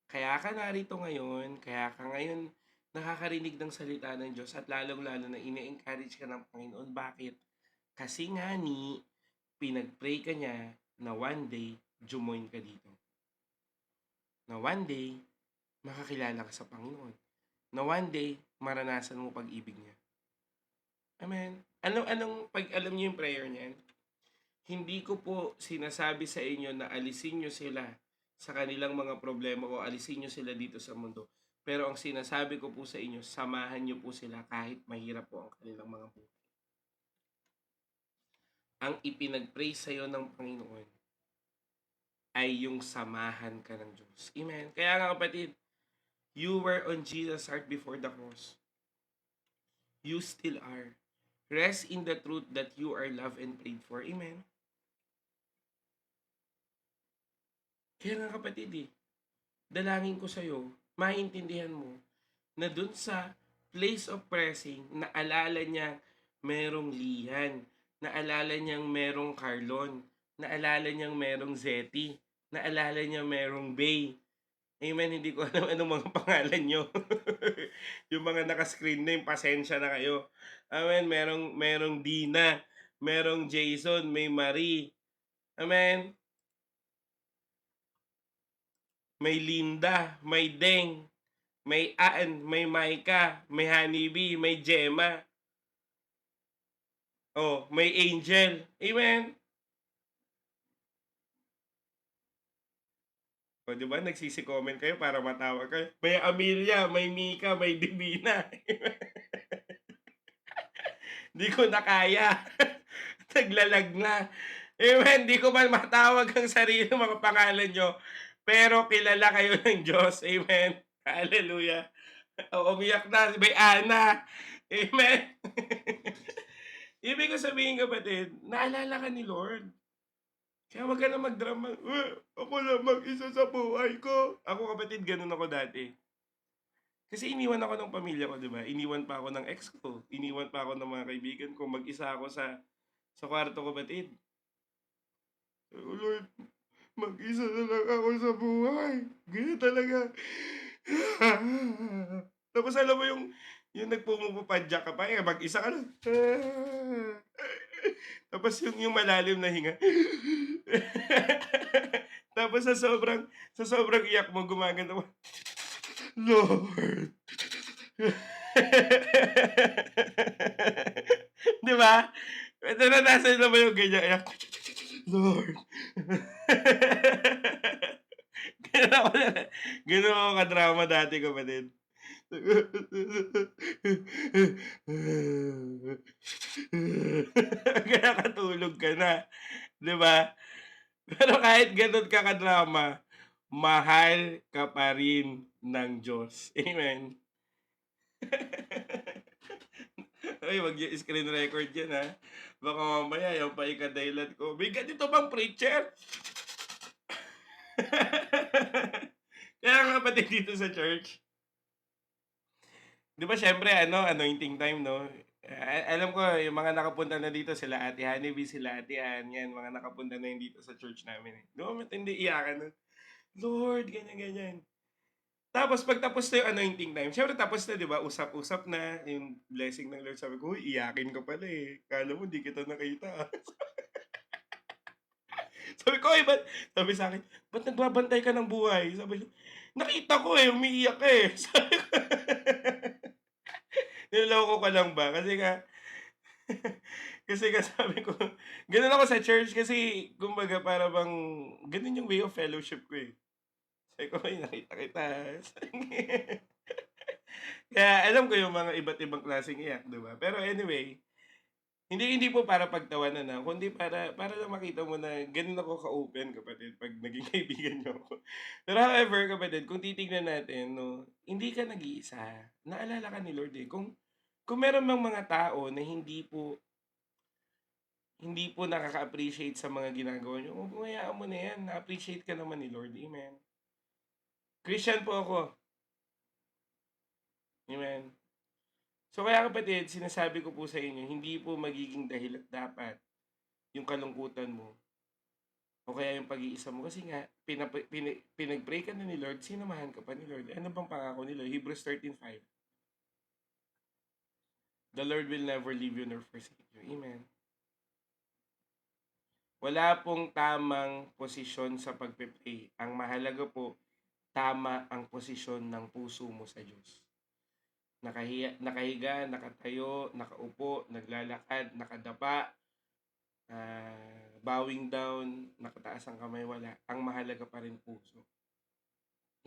Speaker 1: Kaya ka narito ngayon, kaya ka ngayon nakakarinig ng salita ng Diyos at lalong-lalo na ine-encourage ka ng Panginoon. Bakit? Kasi nga ni, pinag-pray ka niya na one day, jumoin ka dito. Na one day, makakilala ka sa Panginoon. Na one day, maranasan mo pag-ibig niya. Amen. Pag alam niyo yung prayer niyan, hindi ko po sinasabi sa inyo na alisin niyo sila sa kanilang mga problema o alisin niyo sila dito sa mundo. Pero ang sinasabi ko po sa inyo, samahan niyo po sila kahit mahirap po ang kanilang mga buhay. Ang ipinag-pray sa iyo ng Panginoon ay yung samahan ka ng Diyos. Amen. Kaya nga, kapatid, you were on Jesus' heart before the cross. You still are. Rest in the truth that you are loved and prayed for. Amen. Kaya nga, kapatid, dalangin ko sa'yo, maintindihan mo na dun sa place of pressing, naalala niya merong Lihan, naalala niyang merong Carlon, naalala niyang merong Zeti, naalala niya merong Bay. Amen, hindi ko alam anong mga pangalan nyo. Yung mga naka-screen name, pasensya na kayo. Amen, merong Dina, merong Jason, may Marie. Amen. May Linda, may Deng, may Aan, may Maika, may Honeybee, may Gemma. Oh, may Angel. Amen. O, di ba? Nagsisi-comment kayo para matawa kayo. May Amelia, may Mika, may Divina. Di ko na kaya. Naglalag na. Amen. Di ko man matawag ang sarili mga pangalan nyo. Pero kilala kayo ng Diyos. Amen. Hallelujah. Umiyak na. May Ana. Amen. Ibig ko sabihin, kapatid, naalala ka ni Lord. Kaya wag ka na magdrama. Ako lang mag-isa sa buhay ko. Ako, kapatid, ganun ako dati. Kasi iniwan ako ng pamilya ko, 'di ba? Iniwan pa ako ng ex ko, iniwan pa ako ng mga kaibigan ko, mag-isa ako sa kwarto, kapatid. Oh Lord, mag-isa na lang ako sa buhay. Ganyan talaga. Tapos alam mo yung nagpumupadyak ka pa, eh, mag-isa ka lang. Tapos yung malalim na hinga. Tapos sa sobrang iyak mo, gumagano ka, Lord. 'Di ba? Naranasan mo yung ganyan, iyak, Lord. Gano'n ako gano'n ako ka-drama dati, kapatid. Kaya katulog ka na, 'di ba? Pero kahit gano'n ka ka-drama, mahal ka pa rin ng Diyos. Amen. Uy, wag yung screen record yan, ha. Baka mamaya yung pa ikadahilan ko, "May ganito bang preacher?" Kaya nga kapatid, dito sa church, 'di ba siyempre ano, anointing time, 'no? Alam ko yung mga nakapunta na dito sila Ate Honeybee, sila Ate Ann, 'yan mga nakapunta na yun dito sa church namin, eh. 'Di ba matindi iyakan nun, "Lord," ganyan, ganyan. Tapos pagtapos na yung anointing time, siyempre tapos na, 'di ba, usap-usap na, yung blessing ng Lord. Sabi ko, "Uy, iyakin ka pala, eh. Akala mo 'di kita nakita, ah." Sabi ko, "Uy, ba't," sabi sa'kin, "ba't nagbabantay ka ng buhay?" Sabi niya, "Nakita ko, eh, umiiyak ka, eh." Sabi ko, niloloko ka lang ba? Kasi nga kasi nga sabi ko, gano'n ako sa church kasi kumbaga para bang gano'n yung way of fellowship ko, eh. Sabi ko, "Uy, nakita kita, ah." Kaya alam ko yung mga iba't ibang klaseng iyak, 'di ba? Pero anyway, hindi hindi po para pagtawanan, kundi para lang makita mo na gano'n ako ka-open, kapatid, 'pag naging kaibigan niyo ako. Pero however, kapatid, kung titignan natin, 'no, hindi ka nag-iisa. Naalala ka ni Lord, eh. Kung meron mang mga tao na hindi po nakaka-appreciate sa mga ginagawa niyo, huwag mong hayaan mo na 'yan, na-appreciate ka naman ni Lord, amen. Christian po ako, amen. So kaya, kapatid, sinasabi ko po sa inyo, hindi po magiging dahilan dapat yung kalungkutan mo o kaya yung pag-iisa mo, kasi nga pinag-pray ka na ni Lord, sinamahan ka pa ni Lord. Ano bang pangako ni Lord? Hebrews 13:5. The Lord will never leave you nor forsake you. Amen. Wala pong tamang posisyon sa pagpe-pray. Ang mahalaga po, tama ang posisyon ng puso mo sa Diyos. Nakahiga, nakatayo, nakaupo, naglalakad, nakadapa, bowing down, nakataas ang kamay, wala. Ang mahalaga pa rin puso.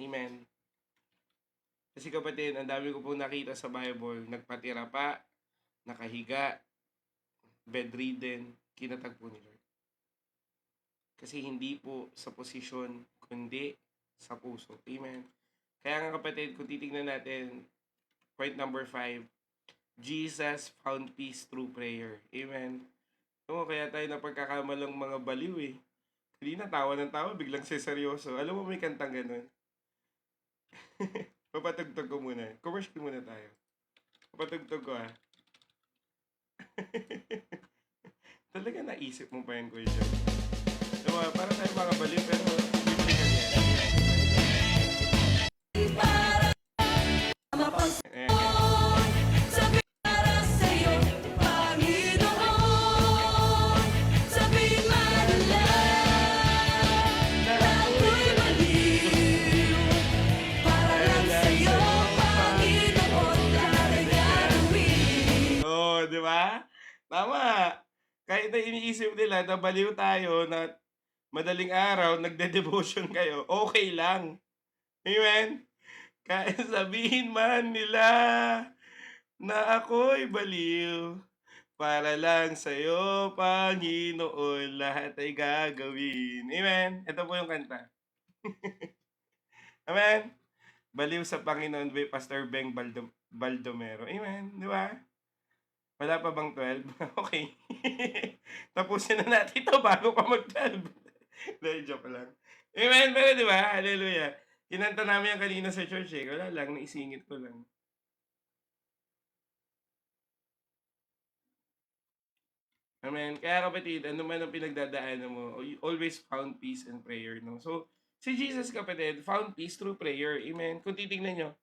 Speaker 1: Amen. Kasi, kapatid, ang dami ko pong nakita sa Bible, nagpatira pa, nakahiga, bedridden, kinatagpo ni Lord. Kasi hindi po sa posisyon, kundi sa puso. Amen. Kaya nga, kapatid, kung titignan natin, point number 5, Jesus found peace through prayer. Amen. Oo, kaya tayo napagkakamalang mga baliw, eh. Hindi na tawa ng tawa, biglang seryoso. Alam mo, may kantang ganun. Papatugtog ko muna. Commercial muna tayo. Papatugtog ko, ah. Talaga naisip mo pa yan, Kuya John. Diba, para tayo mga baliw, pero biblical yan. Ayan, oh, di ba? Tama. Kahit na iniisip nila na baliw tayo, na madaling araw, nagde-devotion kayo, okay lang. Amen? Kahit sabihin man nila na ako'y baliw, para lang sa'yo, Panginoon, lahat ay gagawin. Amen? Ito po yung kanta. Amen? Baliw sa Panginoon by Pastor Beng Baldomero. Amen? Di ba? Wala pa bang 12? Okay. Tapusin na natin ito bago pa mag-12. Dahil joke lang. Amen. Pero di ba? Hallelujah. Kinanta namin yan kanina sa church eh. Wala lang, naisingit ko lang. Amen. Kaya kapatid, ano man ang pinagdadaanan mo, you always found peace in prayer. No? So, si Jesus kapatid, found peace through prayer. Amen. Kung titignan nyo,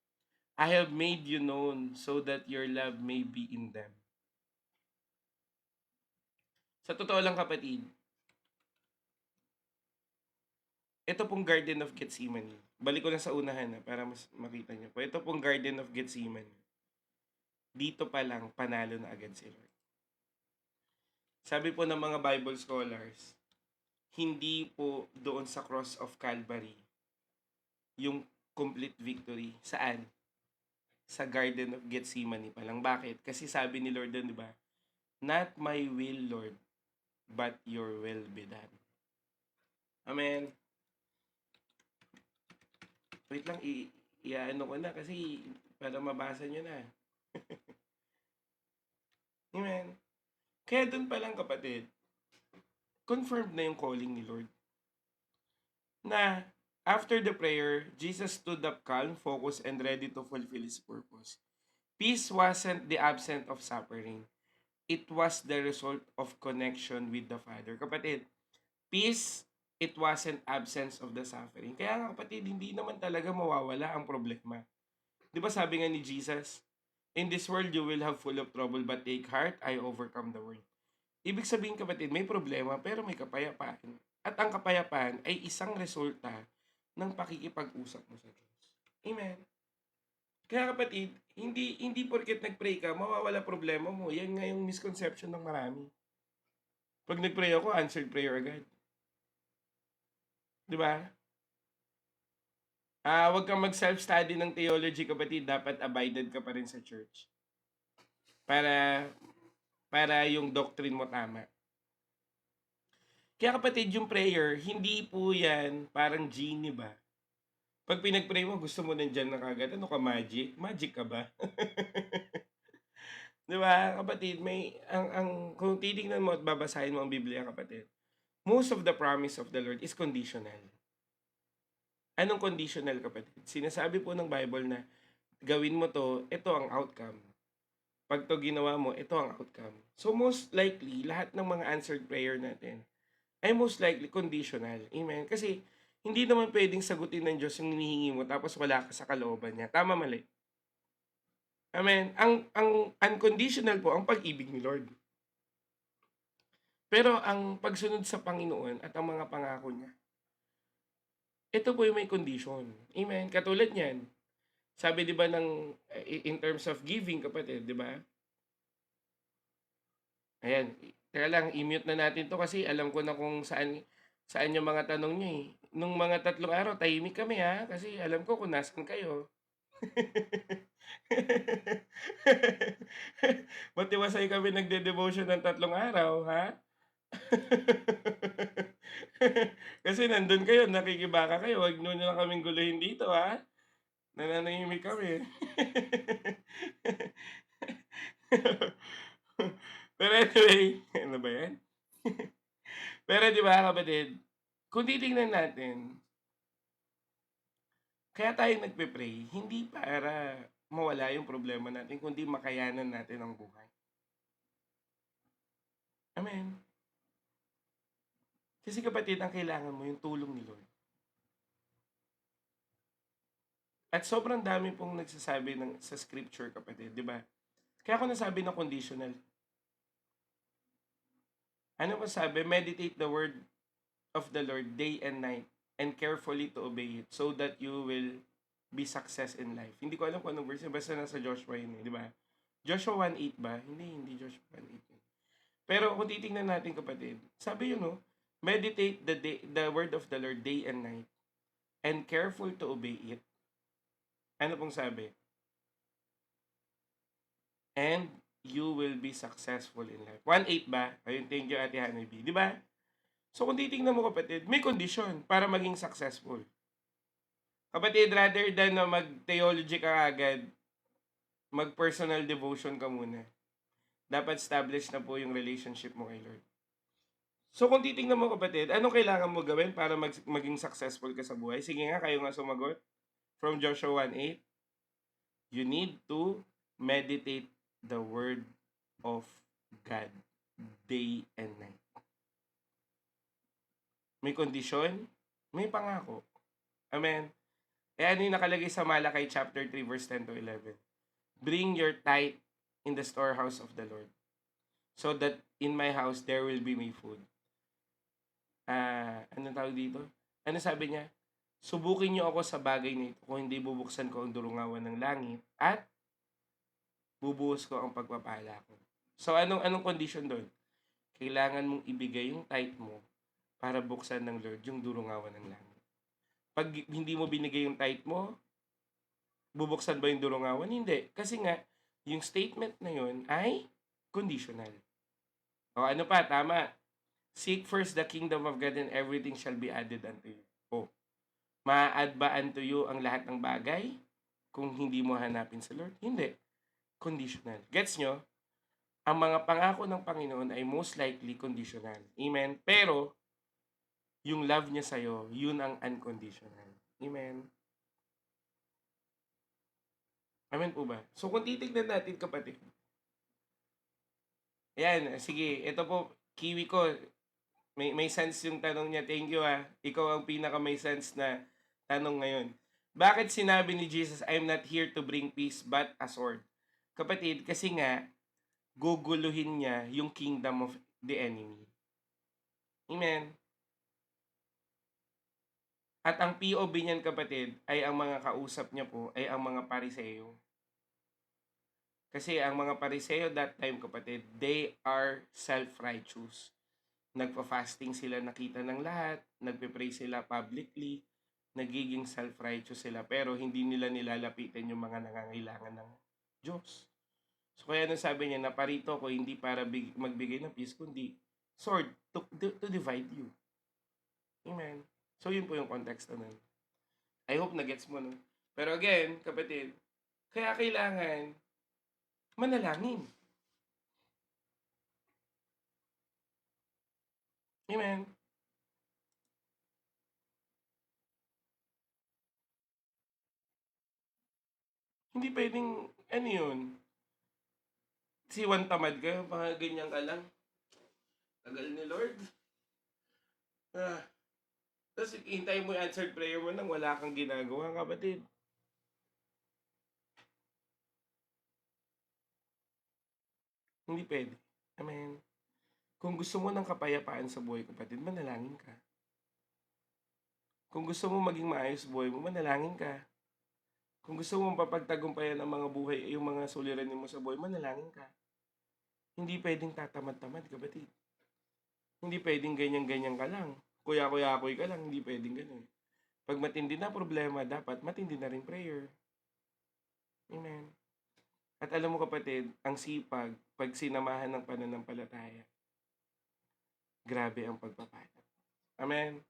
Speaker 1: I have made you known so that your love may be in them. Sa totoo lang kapatid, ito pong Garden of Gethsemane. Balik ko lang sa unahan na para mas makita nyo po. Ito pong Garden of Gethsemane. Dito pa lang panalo na agad si Lord. Sabi po ng mga Bible scholars, hindi po doon sa cross of Calvary yung complete victory. Saan? Sa Garden of Gethsemane pa lang. Bakit? Kasi sabi ni Lord doon, di ba? Not my will, Lord, but your will be done. Amen. Wait lang, i-ano ko na kasi para mabasa nyo na. Amen. Kaya doon pa lang kapatid, confirmed na yung calling ni Lord. Na after the prayer, Jesus stood up calm, focused, and ready to fulfill His purpose. Peace wasn't the absence of suffering. It was the result of connection with the Father. Kapatid, peace, it wasn't absence of the suffering. Kaya nga kapatid, hindi naman talaga mawawala ang problema. Di ba sabi nga ni Jesus, in this world you will have full of trouble, but take heart, I overcome the world. Ibig sabihin kapatid, may problema pero may kapayapaan. At ang kapayapaan ay isang resulta ng pakikipag-usap mo sa Diyos. Amen. Kaya kapatid, hindi porket nag-pray ka, mawawala problema mo. Yan nga yung misconception ng marami. Pag nag-pray ako, answered prayer agad. Di ba? Huwag kang mag-self-study ng theology kapatid, dapat abided ka pa rin sa church. Para yung doctrine mo tama. Kaya kapatid, yung prayer, hindi po yan parang genie ba? Pag pinag-pray mo, gusto mo nandyan na kagad. Ano ka, magic? Magic ka ba? Di ba, kapatid? Kung titignan mo at babasahin mo ang Biblia, kapatid, most of the promise of the Lord is conditional. Anong conditional, kapatid? Sinasabi po ng Bible na gawin mo to, ito ang outcome. Pag to ginawa mo, ito ang outcome. So most likely, lahat ng mga answered prayer natin ay most likely conditional. Amen? Kasi hindi naman pwedeng sagutin ng Diyos yung hinihingi mo tapos wala ka sa kalooban niya. Tama, mali? Amen? Ang unconditional po ang pag-ibig ni Lord. Pero ang pagsunod sa Panginoon at ang mga pangako niya, ito po yung may condition. Amen? Katulad niyan, sabi 'di ba in terms of giving kapatid, 'di ba? Ayan, teka lang, i-mute na natin 'to kasi alam ko na kung saan yung mga tanong niyo eh. Nung mga 3 araw, tahimik kami ha, kasi alam ko kung nasaan kayo. Matiwasay kami nagde-devotion ng 3 araw, ha? Kasi nandun kayo, nakikibaka kayo, wag nyo na kaming guluhin dito, ha? Nananahimik kami. Pero anyway, ano ba yan? Pero di ba kapatid, kung titingnan natin, kaya tayo nagpe-pray, hindi para mawala yung problema natin, kundi makayanan natin ang buhay. Amen. Kasi kapatid, ang kailangan mo yung tulong ni Lord. At sobrang dami pong nagsasabi sa scripture kapatid, di ba? Kaya ako nasabi na conditional. Ano pa sabi? Meditate the word of the Lord day and night and carefully to obey it so that you will be success in life. Hindi ko alam kung anong verse, basta nasa Joshua yun, di ba? Joshua 1:8 ba? Hindi Joshua 1:8. Pero kung titingnan natin kapatid, sabi yun no, meditate the word of the Lord day and night and careful to obey it. Ano pong sabi? And you will be successful in life. 1:8 ba? Ayun, thank you Ate Hanabi. Di ba? So kung titingnan mo kapatid, may condition para maging successful. Kapatid, rather than na mag-theology ka agad, mag-personal devotion ka muna. Dapat established na po yung relationship mo kay Lord. So kung titingnan mo kapatid, anong kailangan mo gawin para maging successful ka sa buhay? Sige nga, kayo nga sumagot. from Joshua 1:8, you need to meditate the word of God day and night. May kondisyon, may pangako. Amen. Ano yung nakalagay sa Malakay chapter 3 verse 10 to 11? Bring your tithe in the storehouse of the Lord, so that in my house there will be my food. Ano tawag dito? Ano sabi niya? Subukin niyo ako sa bagay na ito, kung hindi bubuksan ko ang durungawan ng langit at bubuhos ko ang pagpapala ko. So anong condition doon? Kailangan mong ibigay yung tithe mo para buksan ng Lord yung durungawan ng langit. Pag hindi mo binigay yung tithe mo, bubuksan ba yung durungawan? Hindi. Kasi nga, yung statement na yun ay conditional. O ano pa, tama. Seek first the kingdom of God and everything shall be added unto you. O, ma-add ba unto you ang lahat ng bagay kung hindi mo hanapin sa Lord? Hindi. Conditional. Gets nyo? Ang mga pangako ng Panginoon ay most likely conditional. Amen? Pero, yung love niya sa'yo, yun ang unconditional. Amen? Amen po ba? So, kung titignan natin, kapatid, ayan, sige, ito po, Kiwi ko, may sense yung tanong niya. Thank you Ikaw ang pinaka may sense na tanong ngayon. Bakit sinabi ni Jesus, I'm not here to bring peace but a sword? Kapatid, kasi nga, guguluhin niya yung kingdom of the enemy. Amen. At ang POV niyan, kapatid, ay ang mga kausap niya po ay ang mga Pariseo. Kasi ang mga Pariseo that time, kapatid, they are self-righteous. Nagpa-fasting sila, nakita ng lahat, nagpe-pray sila publicly, nagiging self-righteous sila, pero hindi nila nilalapitan yung mga nangangailangan ng Diyos. So kaya nung sabi niya, naparito ko hindi para magbigay ng peace, kundi sword to divide you. Amen. So yun po yung context na nun. I hope na-gets mo, no? Pero again, kapatid, kaya kailangan manalangin. Amen. Hindi pwedeng, ano yun, siwan tamad ka, mga ganyan ka lang. Tagal ni Lord. Tapos hintay mo yung answered prayer mo nang wala kang ginagawa, kapatid. Hindi pwede. Amen. Kung gusto mo ng kapayapaan sa buhay, kapatid, manalangin ka. Kung gusto mo maging maayos buhay mo, manalangin ka. Kung gusto mo mapapagtagumpayan ang mga buhay, yung mga suliranin mo sa buhay, manalangin ka. Hindi pwedeng tatamad-tamad, kapatid. Hindi pwedeng ganyan-ganyan ka lang. Kuya-kuya-kuy ka lang, hindi pwedeng ganun. Pag matindi na problema, dapat matindi na rin prayer. Amen. At alam mo, kapatid, ang sipag, pag sinamahan ng pananampalataya, grabe ang pagpapala. Amen.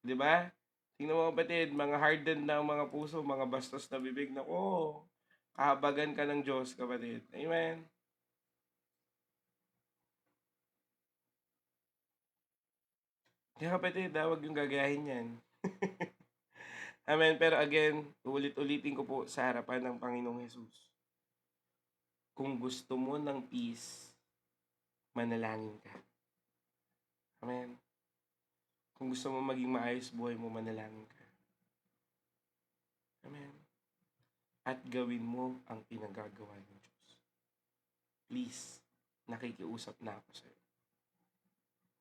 Speaker 1: 'Di ba? Tingnan mo, kapatid, mga hardened na mga puso, mga bastos na bibig na, kahabagan ka ng Diyos, kapatid. Amen. Kaya kapatid, huwag yung gagayahin yan. Amen. Pero again, ulit-ulitin ko po sa harapan ng Panginoong Jesus. Kung gusto mo ng peace, manalangin ka. Amen. Kung gusto mo maging maayos buhay mo, manalangin ka. Amen. At gawin mo ang pinagagawa ng Diyos. Please, nakikiusap na ako sa'yo.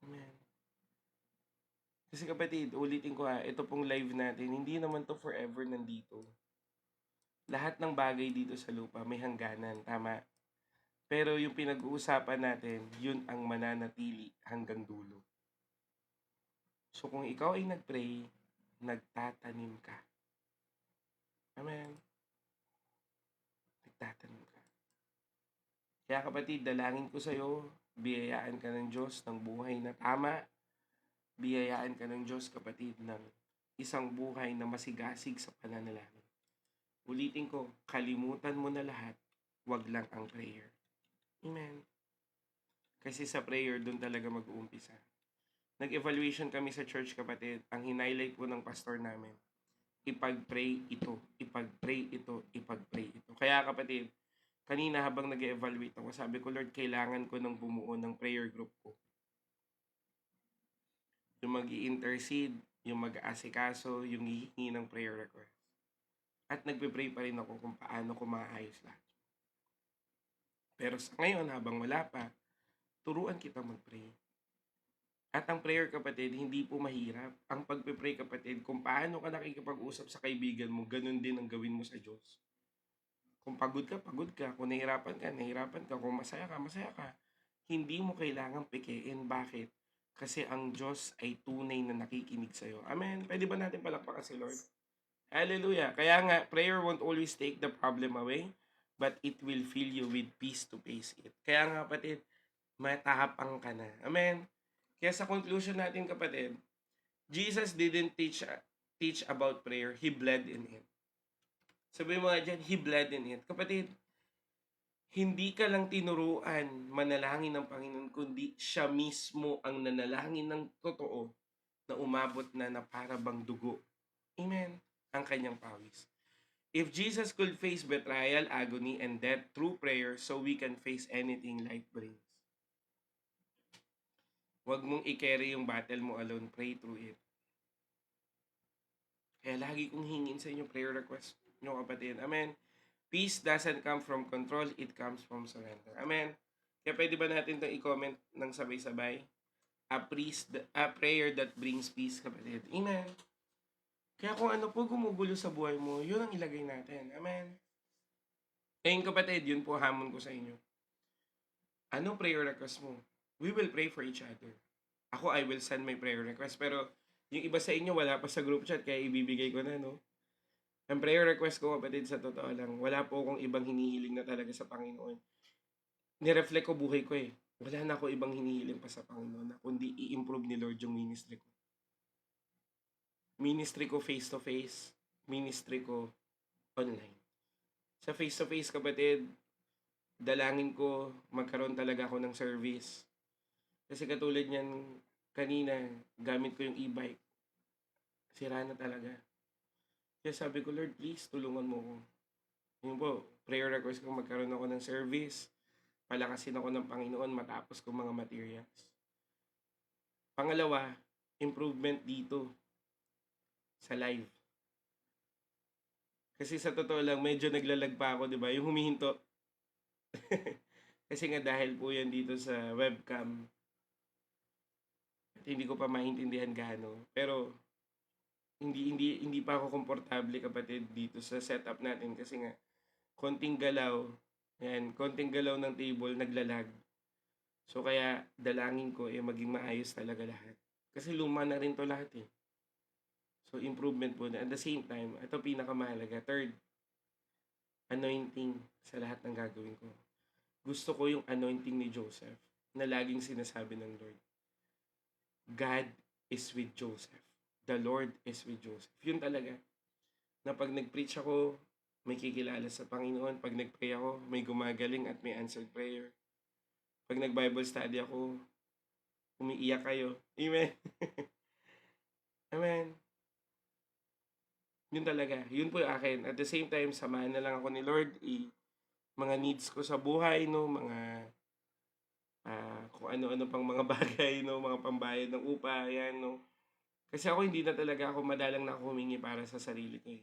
Speaker 1: Amen. Kasi kapatid, ulitin ko ito pong live natin, hindi naman to forever nandito. Lahat ng bagay dito sa lupa may hangganan, tama? Pero yung pinag-uusapan natin, yun ang mananatili hanggang dulo. So kung ikaw ay nagpray, nagtatanim ka. Amen. Nagtatanim ka. Kaya kapatid, dalangin ko sa'yo, biyayaan ka ng Diyos ng buhay na tama. Biyayaan ka ng Diyos, kapatid, ng isang buhay na masigasig sa pananalangin. Ulitin ko, kalimutan mo na lahat, wag lang ang prayer. Amen. Kasi sa prayer, doon talaga mag-uumpisa. Nag-evaluation kami sa church, kapatid. Ang hinighlight po ng pastor namin, ipag-pray ito, ipag-pray ito, ipag-pray ito. Kaya kapatid, kanina habang nag-evaluate ako, sabi ko, Lord, kailangan ko nang bumuo ng prayer group ko. Yung mag-i-intercede, yung mag-aasikaso, yung hihingi ng prayer request. At nagpe-pray pa rin ako kung paano ko maayos lahat. Pero sa ngayon, habang wala pa, turuan kita mag-pray. At ang prayer, kapatid, hindi po mahirap. Ang pagpe-pray, kapatid, kung paano ka nakikipag-usap sa kaibigan mo, ganun din ang gawin mo sa Diyos. Kung pagod ka, pagod ka. Kung nahirapan ka, nahirapan ka. Kung masaya ka, masaya ka. Hindi mo kailangang pikein. Bakit? Kasi ang Diyos ay tunay na nakikinig sa'yo. Amen. Pwede ba natin palakpakan si Lord? Hallelujah. Kaya nga, prayer won't always take the problem away, but it will fill you with peace to face it. Kaya nga, kapatid, matahapang ka na. Amen. Kaya sa conclusion natin, kapatid, Jesus didn't teach about prayer. He bled in it. Sabi mo nga dyan, He bled in it. Kapatid, hindi ka lang tinuruan manalangin ng Panginoon, kundi siya mismo ang nanalangin ng totoo na umabot na para bang dugo. Amen. Ang kanyang pawis. If Jesus could face betrayal, agony, and death through prayer, so we can face anything life brings. Huwag mong i-carry yung battle mo alone. Pray through it. Kaya lagi kong hingin sa inyo prayer request nyo, kapatid. Amen. Peace doesn't come from control, it comes from surrender. Amen. Kaya pwede ba natin itong i-comment ng sabay-sabay? A prayer that brings peace, kapatid. Amen. Kaya kung ano po gumugulo sa buhay mo, yun ang ilagay natin. Amen. Ngayon, kapatid, yun po hamon ko sa inyo. Ano prayer request mo? We will pray for each other. Ako, I will send my prayer request. Pero yung iba sa inyo, wala pa sa group chat, kaya ibibigay ko na, no? Ang prayer request ko, kapatid, sa totoo lang, wala po akong ibang hinihiling na talaga sa Panginoon. Nireflect ko buhay ko eh. Wala na ako ibang hinihiling pa sa Panginoon na kundi i-improve ni Lord yung ministry ko. Ministry ko face-to-face. Ministry ko online. Sa face-to-face, kapatid, dalangin ko magkaroon talaga ako ng service. Kasi katulad niyan, kanina, gamit ko yung e-bike. Sira na talaga. Kaya sabi ko, Lord, please, tulungan mo ko. Yun po, prayer request ko magkaroon ako ng service. Palakasin ako ng Panginoon matapos ko mga materials. Pangalawa, improvement dito sa live. Kasi sa totoo lang, medyo naglalag pa ako, di ba? Yung humihinto. Kasi nga dahil po yan dito sa webcam, at hindi ko pa maintindihan gaano. Pero hindi pa ako komportable, kapatid, dito sa setup natin kasi nga konting galaw ng table naglalag. So kaya dalangin ko maging maayos talaga lahat. Kasi luma na rin to lahat eh. So improvement po na. At the same time, ito pinakamahalaga. Third, anointing sa lahat ng gagawin ko. Gusto ko yung anointing ni Joseph na laging sinasabi ng Lord. God is with Joseph. The Lord is with Joseph. Yun talaga. Na pag nag-preach ako, may kikilala sa Panginoon. Pag nag-pray ako, may gumagaling at may answered prayer. Pag nag-Bible study ako, umiiyak kayo. Amen. Amen. Yun talaga. Yun po yung akin. At the same time, samahan na lang ako ni Lord. Mga needs ko sa buhay, no? Mga kung ano-ano pang mga bagay, no? Mga pambayad ng upa, yan, no? Kasi ako hindi na talaga ako madalang na humingi para sa sarili ko eh.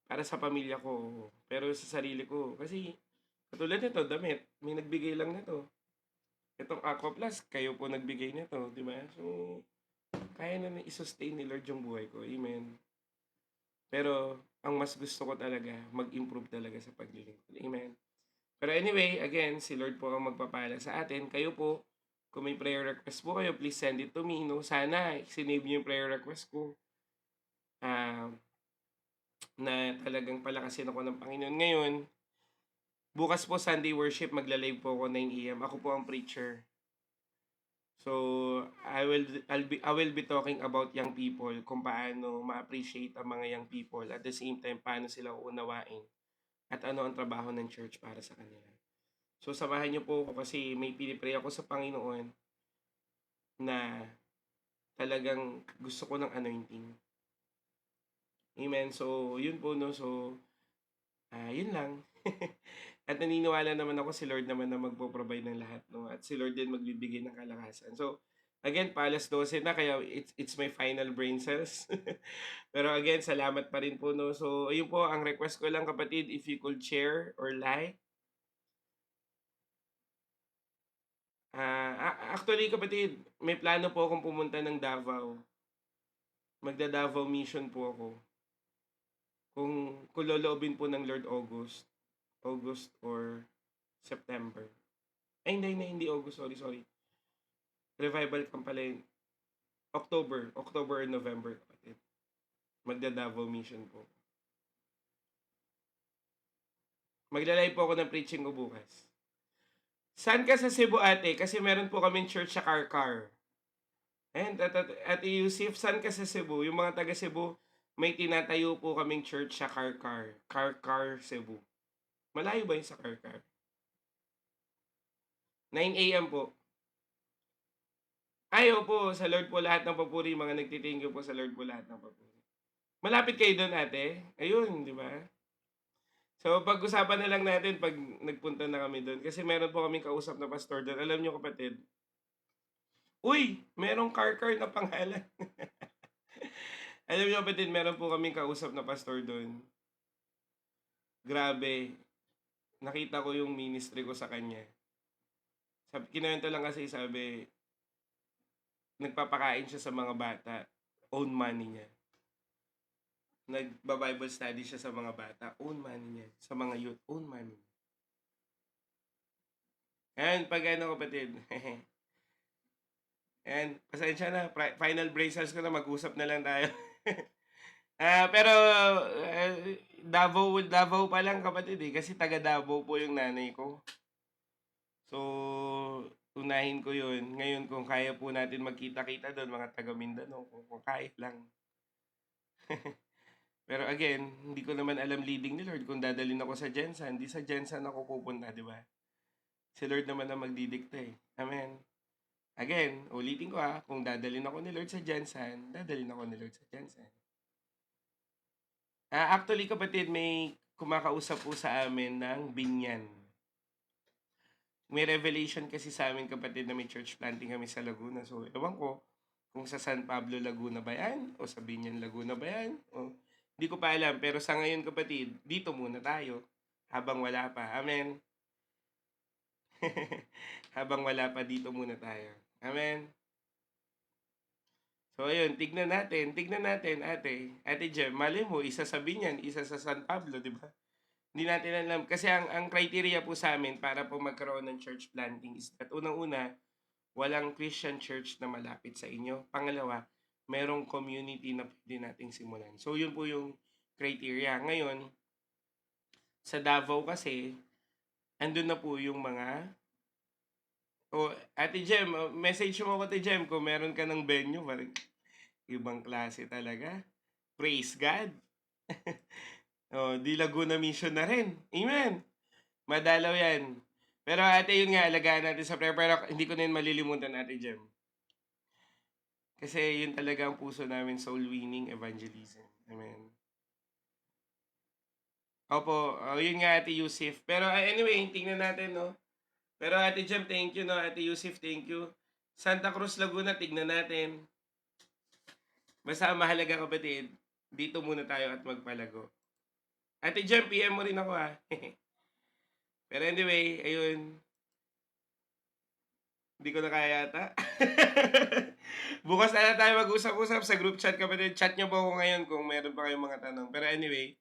Speaker 1: Para sa pamilya ko. Pero sa sarili ko. Kasi katulad nito, damit. May nagbigay lang nito. Itong Aqua Plus, kayo po nagbigay nito. Di ba? So, kaya na i-sustain ni Lord yung buhay ko. Amen. Pero, ang mas gusto ko talaga, mag-improve talaga sa paglilingkod. Amen. Pero anyway, again, si Lord po ang magpapala sa atin. Kayo po, kung may prayer request po kayo, please send it to me. No? Sana, sinave niyo yung prayer request ko. Na talagang palakasin ako ng Panginoon. Ngayon, bukas po Sunday worship, magla-live po ako 9 AM. Ako po ang preacher. So, I will be talking about young people, kung paano ma-appreciate ang mga young people. At the same time, paano sila uunawain. At ano ang trabaho ng church para sa kanila. So, samahan niyo po ako kasi may pinipray ako sa Panginoon na talagang gusto ko ng anointing. Amen. So, yun po, no? So, yun lang. At naniniwala naman ako si Lord naman na magpo-provide ng lahat, no? At si Lord din magbibigay ng kalakasan. So, again, pa 12:00 na, kaya it's my final brain cells. Pero again, salamat pa rin po, no? So, ayun po, ang request ko lang, kapatid, if you could share or like. Actually, kapatid, may plano po akong pumunta ng Davao. Magda-Davao mission po ako. Kung loloobin po ng Lord, August or September. Ay, hindi August, sorry. Revival camp pala yun. October or November, kapatid. Magda-Davao mission po. Magla-live po ako ng preaching ko bukas. Saan ka sa Cebu, ate? Kasi meron po kaming church sa Karkar. And Ate Yusif, saan ka sa Cebu? Yung mga taga Cebu, may tinatayo po kaming church sa Karkar. Karkar, Cebu. Malayo ba yun sa Karkar? 9 a.m. po. Ay, opo, sa Lord po lahat ng papuri. Mga nagtitingin po sa Lord po lahat ng papuri. Malapit kayo doon, ate? Ayun, di ba? So, pag-usapan na lang natin pag nagpunta na kami doon. Kasi meron po kaming kausap na pastor doon. Alam nyo, kapatid, uy, merong Karkar na pangalan. Alam nyo, kapatid, meron po kaming kausap na pastor doon. Grabe. Nakita ko yung ministry ko sa kanya. Kinuwento lang kasi, sabi, nagpapakain siya sa mga bata. Own money niya. Nagba-Bible study siya sa mga bata. Own money niya. Sa mga youth. Own money. Ayan, pag ano, kapatid. Ayan, pasensya na. Final braces ko na. Mag-usap na lang tayo. Pero Davao pa lang, kapatid, eh, kasi taga Davao po yung nanay ko. So, unahin ko yun. Ngayon, kung kaya po natin magkita-kita doon, mga taga Mindanao, kung kaya lang. Pero again, hindi ko naman alam leading ni Lord kung dadalhin ako sa Jensen. Hindi sa Jensen ako pupunta, di ba? Si Lord naman ang magdidikta eh. Amen. Again, ulitin ko kung dadalhin ako ni Lord sa Jensen, dadalhin ako ni Lord sa Jensen. Actually, kapatid, may kumakausap po sa amin ng Binyan. May revelation kasi sa amin, kapatid, na may church planting kami sa Laguna. So, ewan ko kung sa San Pablo, Laguna ba yan? O sa Binyan, Laguna ba yan? O, hindi ko pa alam. Pero sa ngayon, kapatid, dito muna tayo habang wala pa. Amen. Habang wala pa, dito muna tayo. Amen. So, ayun, tignan natin, ate. Ate Jem, mali mo, isa sa Binyan, isa sa San Pablo, di ba? Hindi natin alam. Kasi ang criteria po sa amin para po magkaroon ng church planting is that unang-una, walang Christian church na malapit sa inyo. Pangalawa, merong community na pwede nating simulan. So, yun po yung criteria. Ngayon, sa Davao kasi, andun na po yung mga Ate Jem, message mo ko, Ate Jem, kung meron ka ng venue, parang ibang klase talaga. Praise God. Di Laguna Mission na rin. Amen. Madalaw yan. Pero ate, yun nga, alagaan natin sa prayer. Pero hindi ko na yun malilimutan, Ate Jem. Kasi yun talaga ang puso namin, soul winning evangelism. Amen. Opo, yun nga, Ate Yusif. Pero anyway, tingnan natin, no? Pero Ate Jem, thank you, no? Ate Yusif, thank you. Santa Cruz, Laguna, tignan natin. Basta ang mahalaga, kapatid, dito muna tayo at magpalago. Ate Jem, PM mo rin ako, Pero anyway, ayun. Hindi ko na kaya yata. Bukas na tayo mag-usap-usap sa group chat, kapatid. Chat nyo po ako ngayon kung meron pa kayong mga tanong. Pero anyway,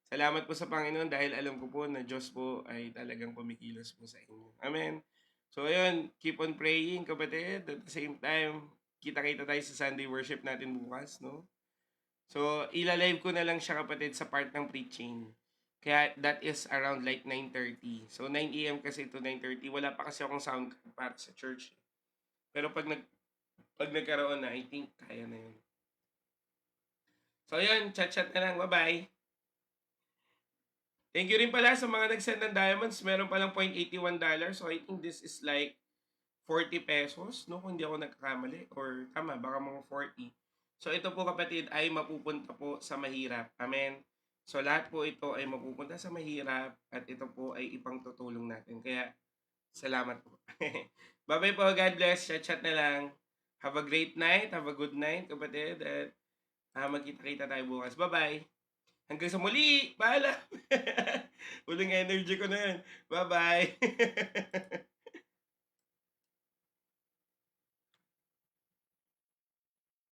Speaker 1: salamat po sa Panginoon dahil alam ko po na Diyos po ay talagang kumikilos po sa inyo. Amen. So ayun, keep on praying, kapatid. At the same time, kita-kita tayo sa Sunday worship natin bukas, no? So, ila-live ko na lang siya, kapatid, sa part ng preaching. Kaya that is around like 9:30. So 9 a.m. kasi to 9:30. Wala pa kasi akong sound card para sa church. Pero pag nagkaroon na, I think kaya na yun. So yun, chat-chat na lang. Bye-bye. Thank you rin pala sa mga nag-send ng diamonds. Meron palang $0.81. So I think this is like 40 pesos. No, kung hindi ako nagkakamali. Or tama, baka mga 40. So ito po kapatid ay mapupunta po sa mahirap. Amen. So lahat po ito ay mapupunta sa mahirap at ito po ay ipangtutulong natin. Kaya salamat po. Bye-bye po. God bless. Chat-chat na lang. Have a great night. Have a good night kapatid. At magkita-kita tayo bukas. Bye-bye. Hanggang sa muli. Paalam. Uling energy ko na yun. Bye-bye.